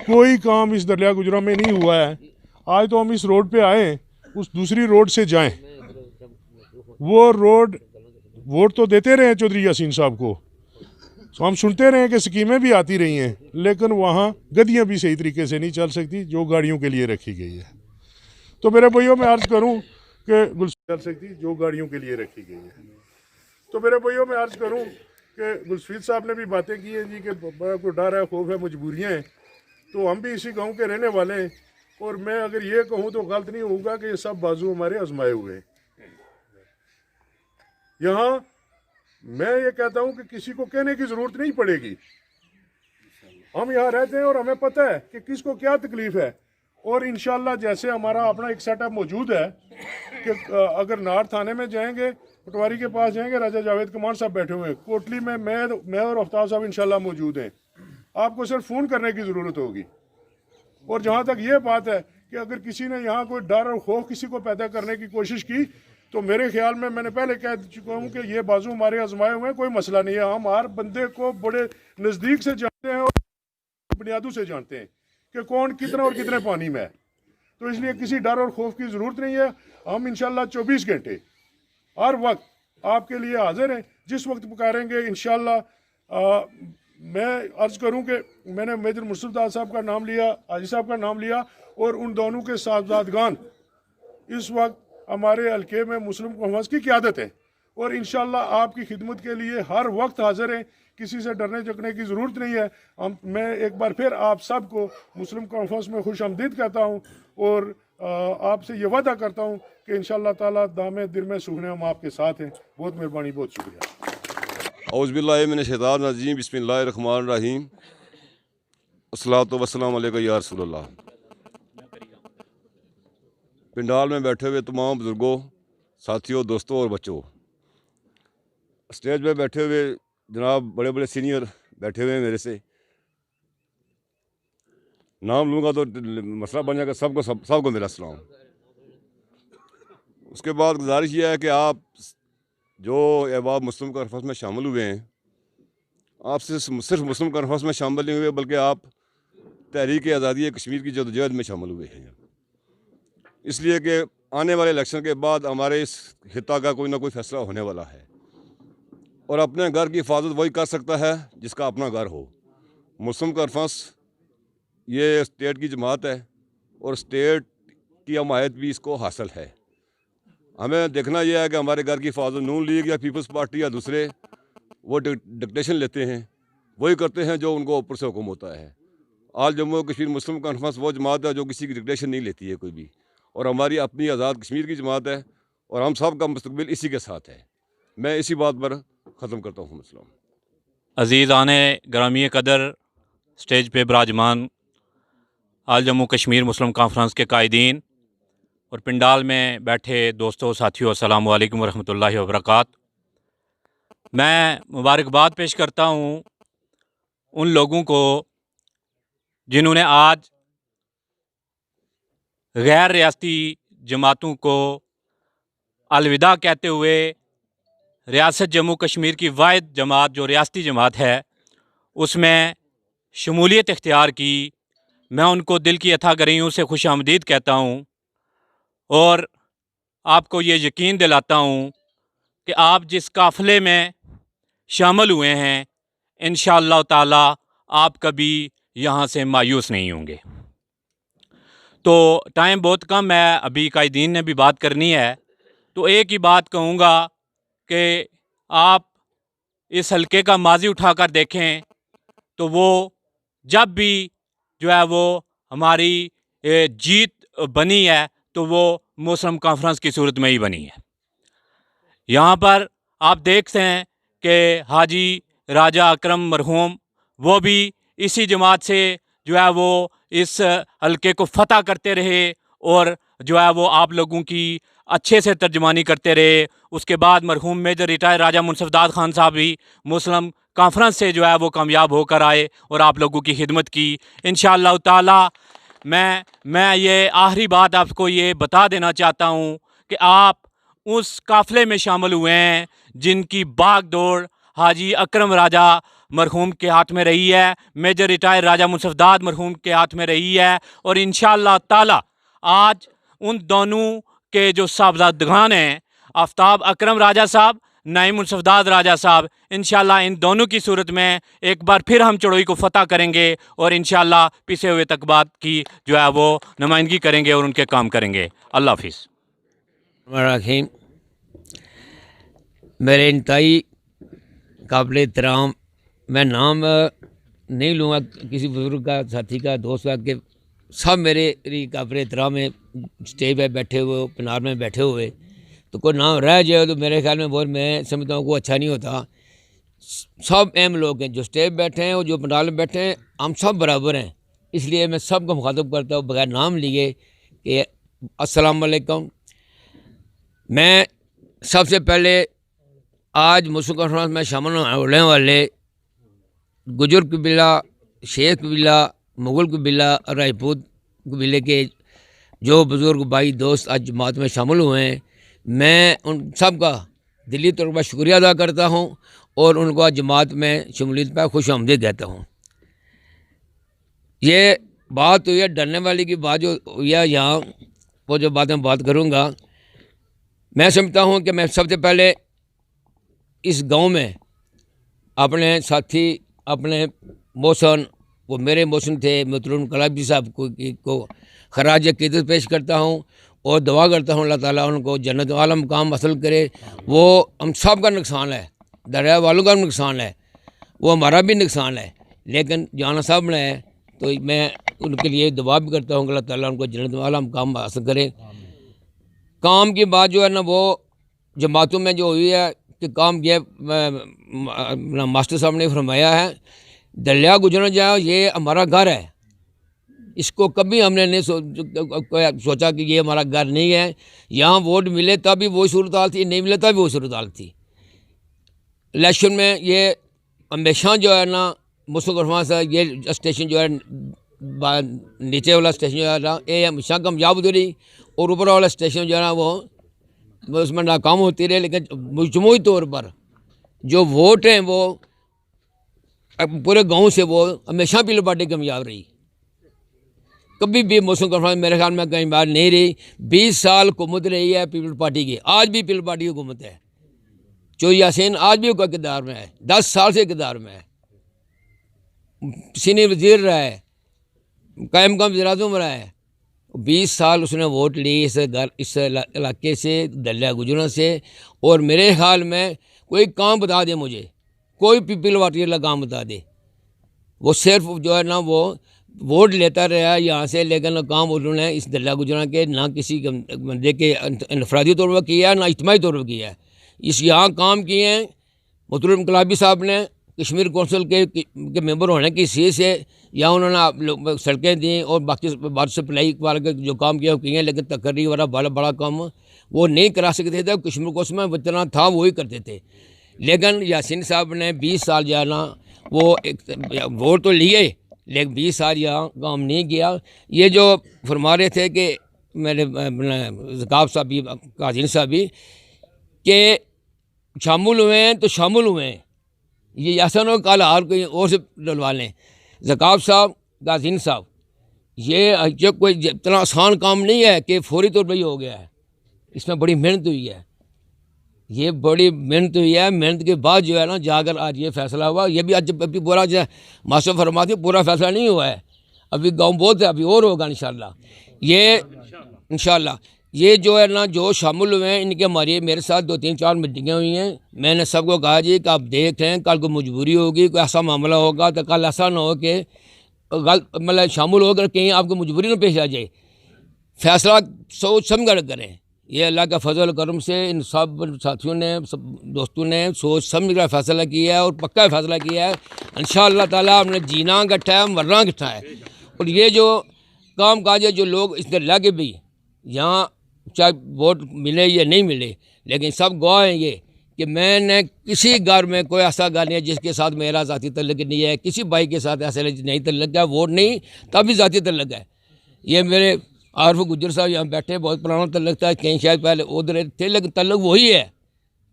कोई काम इस दरलिया गुजरा में नहीं हुआ है। आज तो हम इस रोड पे आए, उस दूसरी रोड से जाएं, वो रोड वोट तो देते रहे चौधरी यासीन साहब को, तो हम सुनते रहे कि स्कीमें भी आती रही हैं, लेकिन वहाँ गद्दियाँ भी सही तरीके से नहीं चल सकती जो गाड़ियों के लिए रखी गई है। तो मेरे भाइयों मैं अर्ज़ करूँ कि चल सकती जो गाड़ियों के लिए रखी गई है। तो मेरे भाइयों मैं अर्ज़ करूँ कि गुलसफीद साहब ने भी बातें की हैं जी कि बड़ा कोई डर है, खौफ है, मजबूरियाँ हैं। तो हम भी इसी गाँव के रहने वाले हैं और मैं अगर ये कहूँ तो गलत नहीं होगा कि ये सब बाजू हमारे आजमाए हुए हैं। यहाँ मैं ये कहता हूँ कि किसी को कहने की ज़रूरत नहीं पड़ेगी। हम यहाँ रहते हैं और हमें पता है कि किसको क्या तकलीफ़ है। और इंशाल्लाह जैसे हमारा अपना एक सेटअप मौजूद है कि अगर नार थाने में जाएंगे, पटवारी के पास जाएंगे, राजा जावेद कमान साहब बैठे हुए हैं, कोटली में मैं और आफ्ताब साहब इंशाल्लाह मौजूद हैं। आपको सिर्फ फ़ोन करने की ज़रूरत होगी। और जहाँ तक ये बात है कि अगर किसी ने यहाँ कोई डर और खौफ किसी को पैदा करने की कोशिश की, तो मेरे ख्याल में मैंने पहले कह चुका हूँ कि ये बाजू हमारे आजमाए हुए हैं, कोई मसला नहीं है। हम हर बंदे को बड़े नज़दीक से जानते हैं और बुनियादों से जानते हैं कि कौन कितना और कितने पानी में है। तो इसलिए किसी डर और खौफ की ज़रूरत नहीं है। हम इंशाल्लाह 24 घंटे हर वक्त आपके लिए हाजिर हैं। जिस वक्त पुकारेंगे इंशाल्लाह। मैं अर्ज़ करूं कि मैंने मेजर मुर्शदात साहब का नाम लिया, हाजी साहब का नाम लिया, और उन दोनों के साहबजादगान इस वक्त हमारे हल्के में मुस्लिम कौंस की क़यादत है और इंशाल्लाह आपकी खिदमत के लिए हर वक्त हाजिर हैं। किसी से डरने झकने की ज़रूरत नहीं है। मैं एक बार फिर आप सब को मुस्लिम कॉन्फ्रेंस में खुश आमदीद कहता हूँ और आपसे ये वादा करता हूँ कि इंशाल्लाह ताला दामे दिल में सुखने हम आपके साथ हैं। बहुत मेहरबानी, बहुत शुक्रिया। औज़ुबिल्लाहि मिनश शैतानिर रजीम बिस्मिल्लाहिर रहमानिर रहीम। अस्सलातु वस्सलामु अलैका या रसूलल्लाह। पंडाल में बैठे हुए तमाम बुज़ुर्गों, साथियों, दोस्तों और बच्चों, स्टेज पे बैठे हुए जनाब बड़े बड़े सीनियर बैठे हुए हैं मेरे से, नाम लूँगा तो मसला बन जाएगा। सबको मेरा सलाम। उसके बाद गुजारिश ये है कि आप जो अहबाब मुस्लिम कॉन्फ्रेंस में शामिल हुए हैं, आप सिर्फ मुस्लिम कॉन्फ्रेंस में शामिल नहीं हुए बल्कि आप तहरीक आज़ादी कश्मीर की जदोजहद में शामिल हुए हैं। इसलिए कि आने वाले इलेक्शन के बाद हमारे इस खिता का कोई ना कोई फैसला होने वाला है और अपने घर की हिफाजत वही कर सकता है जिसका अपना घर हो। मुस्लिम कॉन्फ्रेंस ये स्टेट की जमात है और स्टेट की हमायत भी इसको हासिल है। हमें देखना यह है कि हमारे घर की हिफाजत नून लीग या पीपल्स पार्टी या दूसरे वो डिक्टेशन लेते हैं, वही करते हैं जो उनको ऊपर से हुक्म होता है। आज जम्मू कश्मीर मुस्लिम कॉन्फ्रेंस वो जमात है जो किसी की डिक्टेशन नहीं लेती है कोई भी, और हमारी अपनी आज़ाद कश्मीर की जमात है और हम सब का मुस्तकबिल इसी के साथ है। मैं इसी बात पर ख़त्म करता हूँ। मसला अज़ीज़ आने ग्रामी कदर, स्टेज पे विराजमान आल जम्मू कश्मीर मुस्लिम कॉन्फ्रेंस के कायदीन और पंडाल में बैठे दोस्तों, साथियों, अस्सलामु अलैकुम वरहमतुल्लाहि वबरकातुहू। मैं मुबारकबाद पेश करता हूँ उन लोगों को जिन्होंने आज गैर रियासती जमातों को अलविदा कहते हुए रियासत जम्मू कश्मीर की वाहिद जमात जो रियासती जमात है उसमें शमूलियत इख्तियार की। मैं उनको दिल की अथा गरीयों से खुश आमदीद कहता हूँ और आपको ये यकीन दिलाता हूँ कि आप जिस काफ़िले में शामिल हुए हैं, इंशाअल्लाह ताला आप कभी यहाँ से मायूस नहीं होंगे। तो टाइम बहुत कम है, अभी कायदीन ने भी बात करनी है, तो एक ही बात कहूँगा कि आप इस हल्के का माजी उठाकर देखें तो वो जब भी जो है वो हमारी जीत बनी है तो वो मुस्लिम कॉन्फ्रेंस की सूरत में ही बनी है। यहाँ पर आप देखते हैं कि हाजी राजा अकरम मरहूम वो भी इसी जमात से जो है वो इस हल्के को फतह करते रहे और जो है वो आप लोगों की अच्छे से तर्जमानी करते रहे। उसके बाद मरहूम मेजर रिटायर राजा मुनसफदाद खान साहब भी मुस्लिम कॉन्फ्रेंस से जो है वो कामयाब होकर आए और आप लोगों की खिदमत की। इंशाअल्लाह ताला मैं ये आखिरी बात आपको ये बता देना चाहता हूँ कि आप उस काफ़िले में शामिल हुए हैं जिनकी भाग दौड़ हाजी अकरम राजा मरहूम के हाथ में रही है, मेजर रिटायर राजा मुनसफदाद मरहूम के हाथ में रही है। और इंशाअल्लाह ताला आज उन दोनों के जो साहबजादगान हैं, आफ्ताब अकरम राजा साहब, नाइम मुनसफदाद राजा साहब, इंशाअल्लाह इन दोनों की सूरत में एक बार फिर हम चढ़ोई को फतह करेंगे और इंशाअल्लाह पिछे हुए तकबात की जो है वो नुमाइंदगी करेंगे और उनके काम करेंगे। अल्लाह हाफिज़। रहीम, मेरे इंतहाई काबिल एहतराम, मैं नाम नहीं लूँगा किसी बुज़ुर्ग का, साथी का, दोस्त का, कि सब मेरे काबिल एहतराम है। स्टेज पे बैठे हुए, पनार में बैठे हुए, तो कोई नाम रह जाए तो मेरे ख्याल में बहुत, मैं समझता हूँ को अच्छा नहीं होता। सब अहम लोग हैं जो स्टेज बैठे हैं और जो पंडाल में बैठे हैं, हम सब बराबर हैं। इसलिए मैं सबको मुखातब करता हूँ बगैर नाम लिए कि अस्सलाम वालेकुम। मैं सबसे पहले आज मुस्लिम कॉन्फ्रेंस में शामिल होने वाले गुजर कबीला, शेख कबीला, मुग़ल कबीला और राजपूत कबीले के जो बुज़ुर्ग भाई दोस्त आज जमात में शामिल हुए हैं, मैं उन सब का दिली तौर पर शुक्रिया अदा करता हूं और उनको जमात में शमूलियत पर खुश आमदीद कहता हूं। ये बात हुई है डरने वाली की बात जो हुई है यहाँ, वो जो बात मैं बात करूँगा, मैं समझता हूँ कि मैं सबसे पहले इस गांव में अपने साथी, अपने मौसन, वो मेरे मौसन थे, मुतरुन कलाबी साहब को खराज अक़ीदत पेश करता हूँ और दुआ करता हूँ अल्लाह ताला उनको जन्नत वाला मुकाम हासिल करे। वो हम सब का नुकसान है, दरिया वालों का नुकसान है, वो हमारा भी नुकसान है, लेकिन जाना साहब ने है तो मैं उनके लिए दुआ भी करता हूँ कि अल्लाह ताला उनको जन्नत वाला मुकाम हासिल करे। काम की बात जो है ना, वो जमातों में जो हुई है कि काम किया, मास्टर साहब ने फरमाया है, दरिया गुजरना जाए ये हमारा घर है, इसको कभी हमने नहीं सोचा कि ये हमारा घर नहीं है। यहाँ वोट मिले तब भी वही सूरत हाल थी, नहीं मिले तब भी वही सूरत हाल थी। इलेक्शन में ये हमेशा जो है ना मुस्लिम कॉन्फ्रेंस है, ये स्टेशन जो है नीचे वाला स्टेशन जो है ना ये हमेशा कामयाब होती रही, और ऊपर वाला स्टेशन जो है ना वो उसमें नाकाम होती रही। लेकिन मजमूई तौर पर जो वोट हैं वो पूरे गांव से वो हमेशा पीपल्स पार्टी कामयाब रही। कभी भी मुस्लिम कॉन्फ्रेंस मेरे ख्याल में कहीं बार नहीं रही। 20 साल हुकूमत रही है पीपल्स पार्टी की, आज भी पीपल्स पार्टी की हुकूमत है। चौधरी यासीन आज भी इक़्तिदार में है, 10 साल से इक़्तिदार में है, सीनियर वजीर रहा है, कायम कम वज़ीर-ए-आज़म रहा है। 20 साल उसने वोट ली इस इलाके से, दलिया गुजरों से। और मेरे ख्याल में कोई काम बता दे मुझे, कोई पीपल पार्टी वाला काम बता दे। वो सिर्फ जो है ना वो वोट लेता रहा यहाँ से, लेकिन काम उन्होंने इस दलिया गुजरा के ना किसी बंदे के इनफरादी तौर पर किया है ना इज्तिमाई तौर पर किया है। इस यहाँ काम किए हैं मुतलुब इनकलाबी साहब ने कश्मीर कौंसिल के मेंबर होने की हैसियत से, या उन्होंने सड़कें दी और बाकी वाटर सप्लाई वाला के जो काम किया वो किए हैं, लेकिन तकरीर वाला बड़ा काम वो नहीं करा सकते थे। कश्मीर कौंसिल में जितना था वही करते थे। लेकिन यासीन साहब ने 20 साल जो है ना वो वोट तो लिए, लेकिन 20 साल यहाँ काम नहीं किया। ये जो फरमा रहे थे कि मेरे ज़काब साहब भी काजिन साहब भी कि शामिल हुए हैं तो शामिल हुए हैं, ये ऐसा ना कल हार कोई और से डलवा लें। ज़काब साहब, काजिन साहब, ये कोई इतना आसान काम नहीं है कि फौरी तौर पर ही हो गया है। इसमें बड़ी मेहनत हुई है, ये बड़ी मेहनत हुई है। मेहनत के बाद जो है ना जाकर आज ये फैसला हुआ। ये भी आज अभी पूरा जो मास्टर फरमाती पूरा फैसला नहीं हुआ है, अभी गाँव बहुत है, अभी और होगा इंशाल्लाह। ये इंशाल्लाह ये जो है ना जो शामिल हुए हैं इनके हमारी मेरे साथ 2-3-4 मीटिंगें हुई हैं। मैंने सबको कहा जी कि आप देख रहे हैं, कल को मजबूरी होगी, कोई ऐसा मामला होगा तो कल ऐसा ना हो कि मतलब शामिल होकर कहीं आपको मजबूरी ना पेश आ जाए। फैसला सोच समझ कर करें। ये अल्लाह का फजल करम से इन सब साथियों ने, सब दोस्तों ने सोच समझ कर फैसला किया है और पक्का फैसला किया है। इंशाअल्लाह ताला हमने जीना गट्ठा है, मरना गट्ठा है। और ये जो काम काज है, जो लोग इस दरिया के भी यहाँ चाहे वोट मिले या नहीं मिले, लेकिन सब गवाह हैं ये कि मैंने किसी घर में कोई ऐसा घर नहीं है जिसके साथ मेरा ज़ाती तल्लुक़ नहीं है, किसी भाई के साथ ऐसा नहीं तल्लुक़ है। वोट नहीं तब भी ज़ाती तल्लुक़ है। ये मेरे आरफ गुज्जर साहब यहाँ बैठे, बहुत पुराना तल्लुक़ था, कहीं शायद पहले उधर थे, लेकिन तल्लुक़ वही है,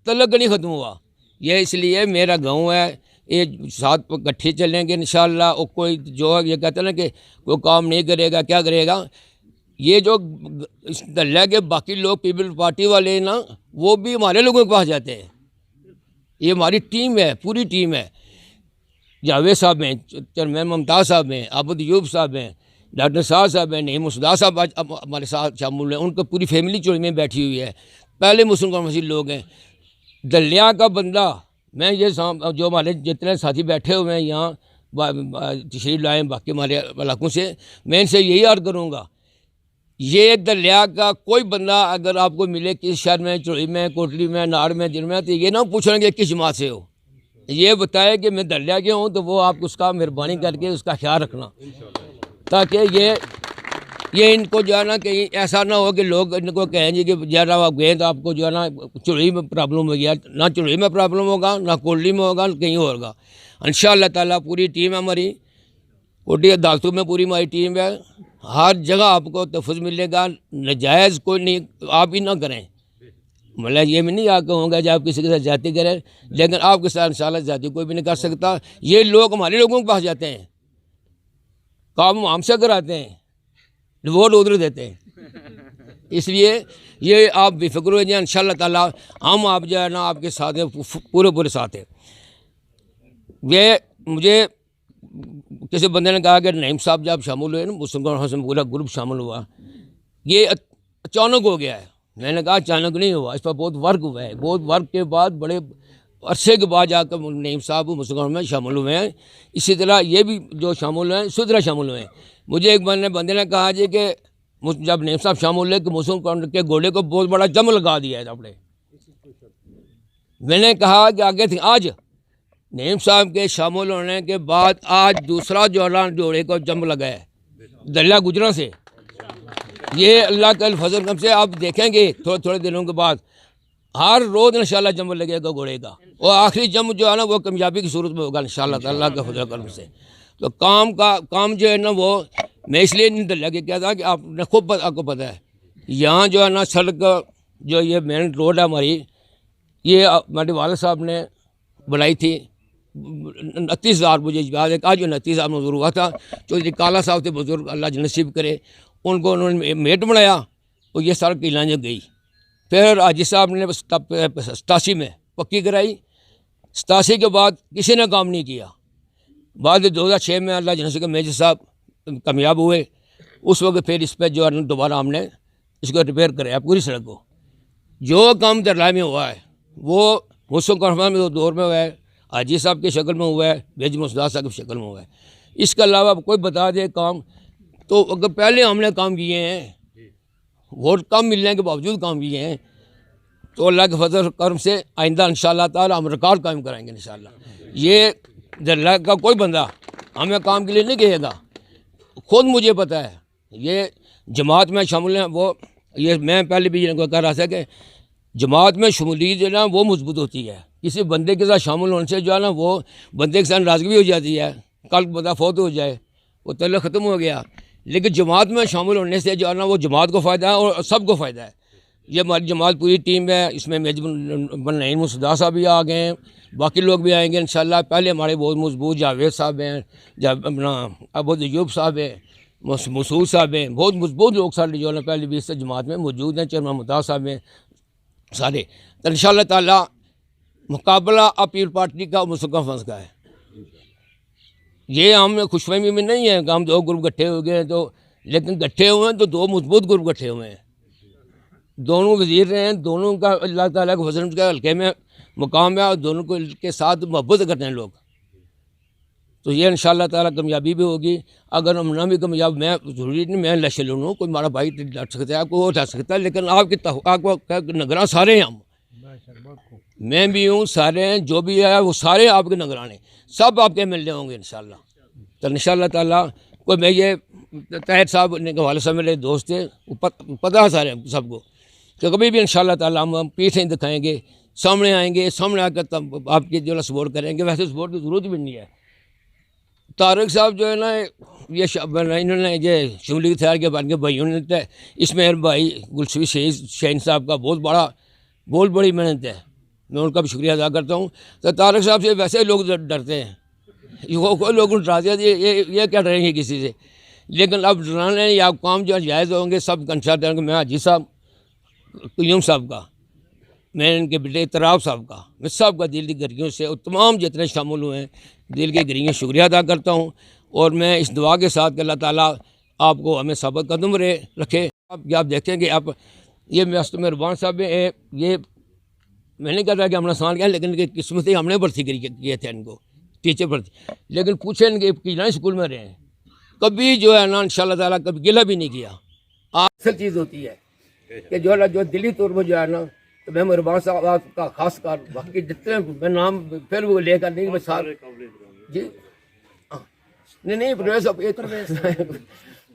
तल्लुक़ नहीं ख़त्म हुआ। ये इसलिए मेरा गाँव है, ये साथ इकट्ठे चलेंगे इंशाअल्लाह। और कोई जो ये कहते हैं ना कि कोई काम नहीं करेगा क्या करेगा, ये जो इस दलिया के बाकी लोग पीपल्स पार्टी वाले ना वो भी हमारे लोगों के पास जाते हैं। ये हमारी टीम है, पूरी टीम है। जावेद साहब हैं, चेयरमैन मुमताज़ साहब हैं, आबद यूब साहब हैं, डॉक्टर साहब हैं, नईम मुसदा साहब आज हमारे साथ शामिल हैं। उनका पूरी फैमिली चोरी में बैठी हुई है, पहले मुस्लिम कौम लोग हैं। दलिया का बंदा मैं ये जो हमारे जितने साथी बैठे हुए हैं यहाँ तशरीफ़ लाए बाकी हमारे इलाकों से, मैं इनसे यही अर्ज़ करूँगा, ये दलिया का कोई बंदा अगर आपको मिले किस शहर में, चोरी में, कोटली में, नाड़ में, जिन में, तो ये ना पूछेंगे किस जमात से हो, ये बताए कि मैं दलिया के हूँ, तो वो आप उसका मेहरबानी करके उसका ख्याल रखना, ताकि ये इनको जो है ना कहीं ऐसा ना हो कि लोग इनको कहेंगे कि जरा आप गए तो आपको जो है ना चोरी में प्रॉब्लम हो गया। ना चोरी में प्रॉब्लम होगा, ना कोटली में होगा, कहीं होगा। इंशाअल्लाह ताला पूरी टीम है हमारी, कोटी अदालतों में पूरी हमारी टीम है। हर जगह आपको तहफ़्फ़ुज़ मिलेगा। नजायज़ कोई नहीं आप ही ना करें, मतलब ये भी नहीं आप कहूँगा जब आप किसी के साथ जाति करें, लेकिन आपके साथ इंशाअल्लाह जाति कोई भी नहीं कर सकता। ये लोग हमारे लोगों के पास जाते हैं, काम हमसे कराते हैं, वोट उधर देते हैं। इसलिए ये आप बेफिक्र हो जाए, इंशाअल्लाह ताला हम आप जो है ना आपके साथ हैं, पूरे साथ हैं। ये मुझे किसी बंदे ने कहा कि नईम साहब जब शामिल हुए ना मुस्लिम कॉन्फ्रेंस में पूरा ग्रुप शामिल हुआ, ये अचानक हो गया है। मैंने कहा अचानक नहीं हुआ, इस पर बहुत वर्क हुआ है। बहुत वर्क के बाद बड़े अरसे के बाद जाकर नईम साहब मुस्लिम कॉन्फ्रेंस में शामिल हुए हैं। इसी तरह ये भी जो शामिल हुए हैं इसी तरह शामिल हुए हैं। मुझे एक बंदे ने कहा जी कि जब नईम साहब शामिल हुए कि मुस्लिम कॉन्फ्रेंस के घोड़े को बहुत बड़ा जम लगा दिया है आपने। मैंने कहा कि आगे थे आज नईम साहब के शामिल होने के बाद आज दूसरा जोड़ा जोड़े को जम लगा है। दरिया गुजरा से। ये अल्लाह के फजल करम से आप देखेंगे थोड़े थोड़े दिनों के बाद हर रोज़ इंशाल्लाह जम लगेगा घोड़े का, और आखिरी जम जो है ना वो कामयाबी की सूरत में होगा इंशाल्लाह ताला के फजल करम से। तो काम जो है ना वो मैं इसलिए नहीं दरिया के कहता कि आपने खूब आपको पता है यहाँ जो है ना सड़क जो ये मेन रोड है हमारी, ये हमारे वाले साहब ने बनाई थी 29,000 मुझे याद है। आज जो 29,000 मंजूर हुआ था, चौधरी काला साहब थे बुजुर्ग, अल्लाह नसीब करे, उनको उन्होंने मेट बनाया और ये सड़क लाने गई। फिर हाजी साहब ने 87 में पक्की कराई। 87 के बाद किसी ने काम नहीं किया। बाद 2006 में अल्लाह नसीब के मेजर साहब कामयाब हुए, उस वक्त फिर इस पर जो है दोबारा हमने इसको रिपेयर कराया पूरी सड़क को। जो काम दरला में हुआ है वो मुस्लिम कॉन्फ्रेंस में दौर में हुआ है, हाजी साहब की शक्ल में हुआ है, बेज मुस्दा साहब की शक्ल में हुआ है। इसके अलावा कोई बता दे काम, तो अगर पहले हमने काम किए हैं, वोट कम मिलने के बावजूद काम किए हैं, तो अल्लाह के फजल करम से आइंदा इंशाअल्लाह ताला हम रिकॉर्ड कायम कराएंगे इंशाअल्लाह। ये दरला का कोई बंदा हमें काम के लिए नहीं कहेगा, खुद मुझे पता है। ये जमात में शामिल हैं वो, ये मैं पहले भी इनको कह रहा था कि जमात में शमूलियत जो है ना वो मजबूत होती है। किसी बंदे के साथ शामिल होने से जो है ना वो बंदे के साथ नाराज़गी भी हो जाती है, कल बंदा फौत हो जाए वो तल्लुक़ ख़त्म हो गया। लेकिन जमात में शामिल होने से जो है ना वो जमात को फ़ायदा है और सबको फ़ायदा है। ये हमारी जमात पूरी टीम है, इसमें मेजर मुस्दा साहब भी आ गए हैं, बाकी लोग भी आएंगे इंशाअल्लाह। पहले हमारे बहुत मजबूत जावेद साहब हैं, अपना अबू अयूब साहब हैं, मसूद साहब हैं, बहुत मजबूत लोग सारे जो है पहले 20 से जमात में मौजूद हैं। चेयरमैन मुमताज़ साहब हैं सारे। तो इंशाअल्लाह ताला मुकाबला अपील पार्टी का मुस्लिम कॉन्फ्रेंस का है। ये हम खुशफहमी में नहीं है कि हम 2 ग्रुप इकट्ठे हो गए हैं, तो लेकिन इकट्ठे हुए हैं तो 2 मजबूत ग्रुप इकट्ठे हुए हैं। दोनों वज़ीर रहे हैं, दोनों का अल्लाह ताला के फज़ल का हल्के में मुकाम है और दोनों को के साथ मोहब्बत करते हैं लोग। तो ये इंशाअल्लाह ताला कामयाबी भी होगी। अगर हम ना भी कामयाब, मैं ज़रूरी नहीं मैं इलेक्शन लड़ूँ, कोई हमारा भाई लड़ सकता है, आपको वो लड़ सकता है, लेकिन आपके नगरान सारे हैं, हम मैं भी हूँ, सारे हैं, जो भी है वो सारे आपके नगराने, सब आपके मिलने होंगे इंशाअल्लाह। तो इंशाअल्लाह ताला कोई मैं ये ताहिर साहब ने वाले साहब मेरे दोस्त थे, पता है सारे सबको, तो कभी भी इंशाअल्लाह ताला हम पीठ नहीं दिखाएंगे, सामने आएंगे, सामने आकर तब आपकी जो है सपोर्ट करेंगे। वैसे सपोर्ट की ज़रूरत भी नहीं है। तारक साहब जो है ना ये इन्होंने ये शमूलियत तैयार के बन के भाइयों ने, इसमें भाई गुलशवी शहीन साहब का बहुत बड़ी मेहनत है, मैं उनका भी शुक्रिया अदा करता हूँ। तो तारक साहब से वैसे लोग डरते हैं, कोई लोग डराते हैं ये क्या डरेंगे किसी से, लेकिन अब डराने या काम जो जायज़ होंगे सब कंसल्ट करेंगे। मैं हाजी साहब क्यूम साहब का, मैं इनके बेटे तराब साहब का, मैं सब का दिल की गहराइयों से और तमाम जितने शामिल हुए हैं दिल के गहराइयों शुक्रिया अदा करता हूँ। और मैं इस दुआ के साथ कि अल्लाह ताला आपको हमें सबक कदम रखे। आप देखेंगे आप ये मेहरबान साहब ये मैं नहीं कहता कि हमने आसान किया, लेकिन किस्मत ही हमने भर्ती किए थे इनको टीचर भर्ती, लेकिन पूछे इनके कितना स्कूल में रहे हैं, कभी जो है ना इंशाअल्लाह ताला कभी गिला भी नहीं किया। असल चीज़ होती है कि जो है जो दिली तौर पर जो है ना, तो मैं मेहरबान साहब आपका खास कर बाकी जितने मैं नाम फिर वो लेकर नहीं मैं सार जी नहीं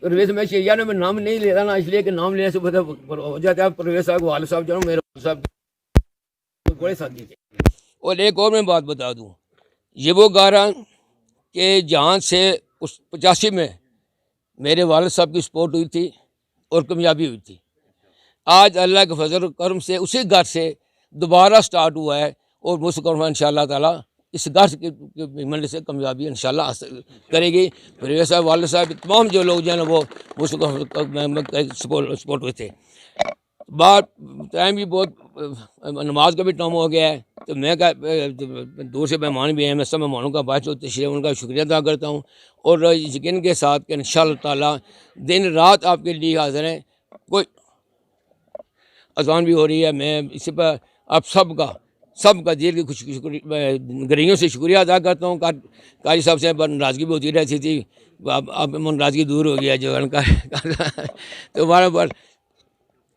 परवेज में शेरिया ने मैं नाम नहीं लेता ना, इसलिए कि नाम लेने से पता हो जाता है। परवेज साहब वाले साहब जो मेरे साहब बड़े साथी थे। और एक और मैं बात बता दूं, ये वो गारा कि जहाँ से उस 85 में मेरे वालिद साहब की सपोर्ट हुई थी और कामयाबी हुई थी, आज अल्लाह के फजल करम से उसी घर से दोबारा स्टार्ट हुआ है। और मुस्लिम इंशाअल्लाह ताला इस घर के मिलने से कामयाबी इंशाअल्लाह हासिल करेगी। फिर साहब वाले साहब तमाम जो लोग जो है ना वो मुस्लिम सपोर्ट हुए थे। बात टाइम भी बहुत नमाज का भी टाइम हो गया है, तो मैं दूर से मेहमान भी हैं, मैं सब मेहमानों का बात तशरीफ़ उनका शुक्रिया अदा करता हूँ। और यकीन के साथ कि इंशाअल्लाह ताला दिन रात आपके लिए हाज़िर हैं। कोई अज़ान भी हो रही है, मैं इसी पर आप सबका दिल की गहराइयों से शुक्रिया अदा करता हूँ। कारी साहब से नाराज़गी भी होती रहती थी, अब नाराज़गी दूर हो गया है जो उनका तो बार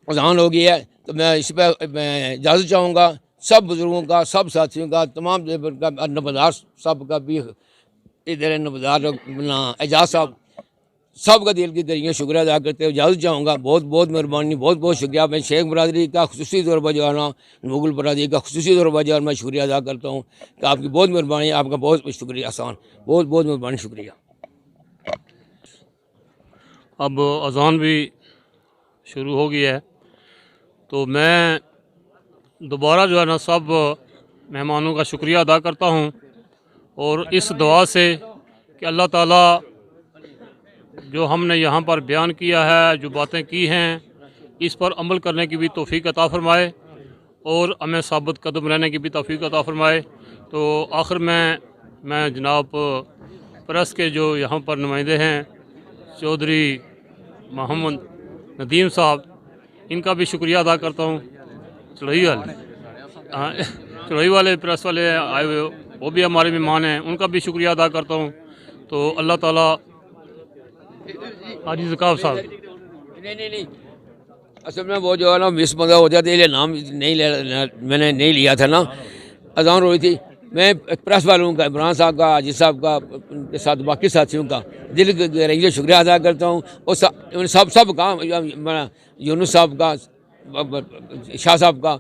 अज़ान हो गई है। तो मैं इस पर मैं इजाज़त चाहूँगा सब बुज़ुर्गों का, सब साथियों का, तमाम नबदार साहब का भी इधर नबदार एजाज साहब सब का दिल की गहराइयों शुक्रिया अदा करते हुए इजाज़त चाहूँगा। बहुत बहुत मेहरबानी, बहुत बहुत शुक्रिया। मैं शेख बरदरी का खुसूसी तौर पर जो है ना, मुगल बरदरी का खुसूसी तौर पर जो है मैं शुक्रिया अदा करता हूँ कि आपकी बहुत मेहरबानी, आपका बहुत शुक्रिया एहसान, बहुत बहुत मेहरबानी, शुक्रिया। अब अज़ान भी शुरू हो गई है, तो मैं दोबारा जो है ना सब मेहमानों का शुक्रिया अदा करता हूँ और इस दुआ से कि अल्लाह ताला जो हमने यहाँ पर बयान किया है, जो बातें की हैं, इस पर अमल करने की भी तौफीक अता फ़रमाए और हमें साबित कदम रहने की भी तौफीक अता फ़रमाए। तो आखिर में मैं जनाब प्रेस के जो यहाँ पर नुमाइंदे हैं, चौधरी मोहम्मद नदीम साहब, इनका भी शुक्रिया अदा करता हूँ। चढ़ोई वाले प्रेस वाले आए हुए, वो भी हमारे मेहमान हैं, उनका भी शुक्रिया अदा करता हूँ। तो अल्लाह ताला हाजी ज़काब साहब, नहीं, असल में वो जो है ना मिस बंदा हो जाता है, इसलिए नाम मैंने नहीं लिया था ना। अज़ान हो रही थी, मैं प्रेस वालों का, इमरान साहब का, हाजी साहब का, के साथ बाकी साथियों का दिल की गहराई से शुक्रिया अदा करता हूँ। और सब का, यूनुस साहब का, शाह साहब का,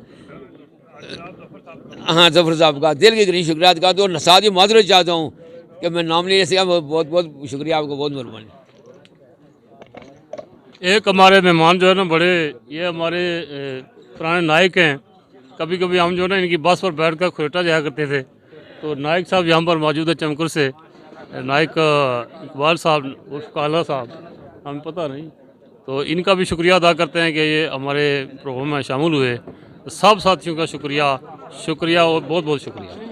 हाँ जफर साहब का दिल की गहराई शुक्रिया अदा करता हूँ। और साथ ही माजरत चाहता हूँ कि मैं नाम नहीं ले सका। बहुत बहुत शुक्रिया आपको, बहुत मेहरबानी। एक हमारे मेहमान जो है ना बड़े, ये हमारे पुराने नायक हैं। कभी कभी हम जो है ना इनकी बस पर बैठ कर खुरेटा जाया करते थे। तो नायक साहब यहाँ पर मौजूद है चमकुर से, नायक इकबाल साहब उर्फ काला साहब, हमें पता नहीं। तो इनका भी शुक्रिया अदा करते हैं कि ये हमारे प्रोग्राम में शामिल हुए। सब साथियों का शुक्रिया और बहुत बहुत शुक्रिया।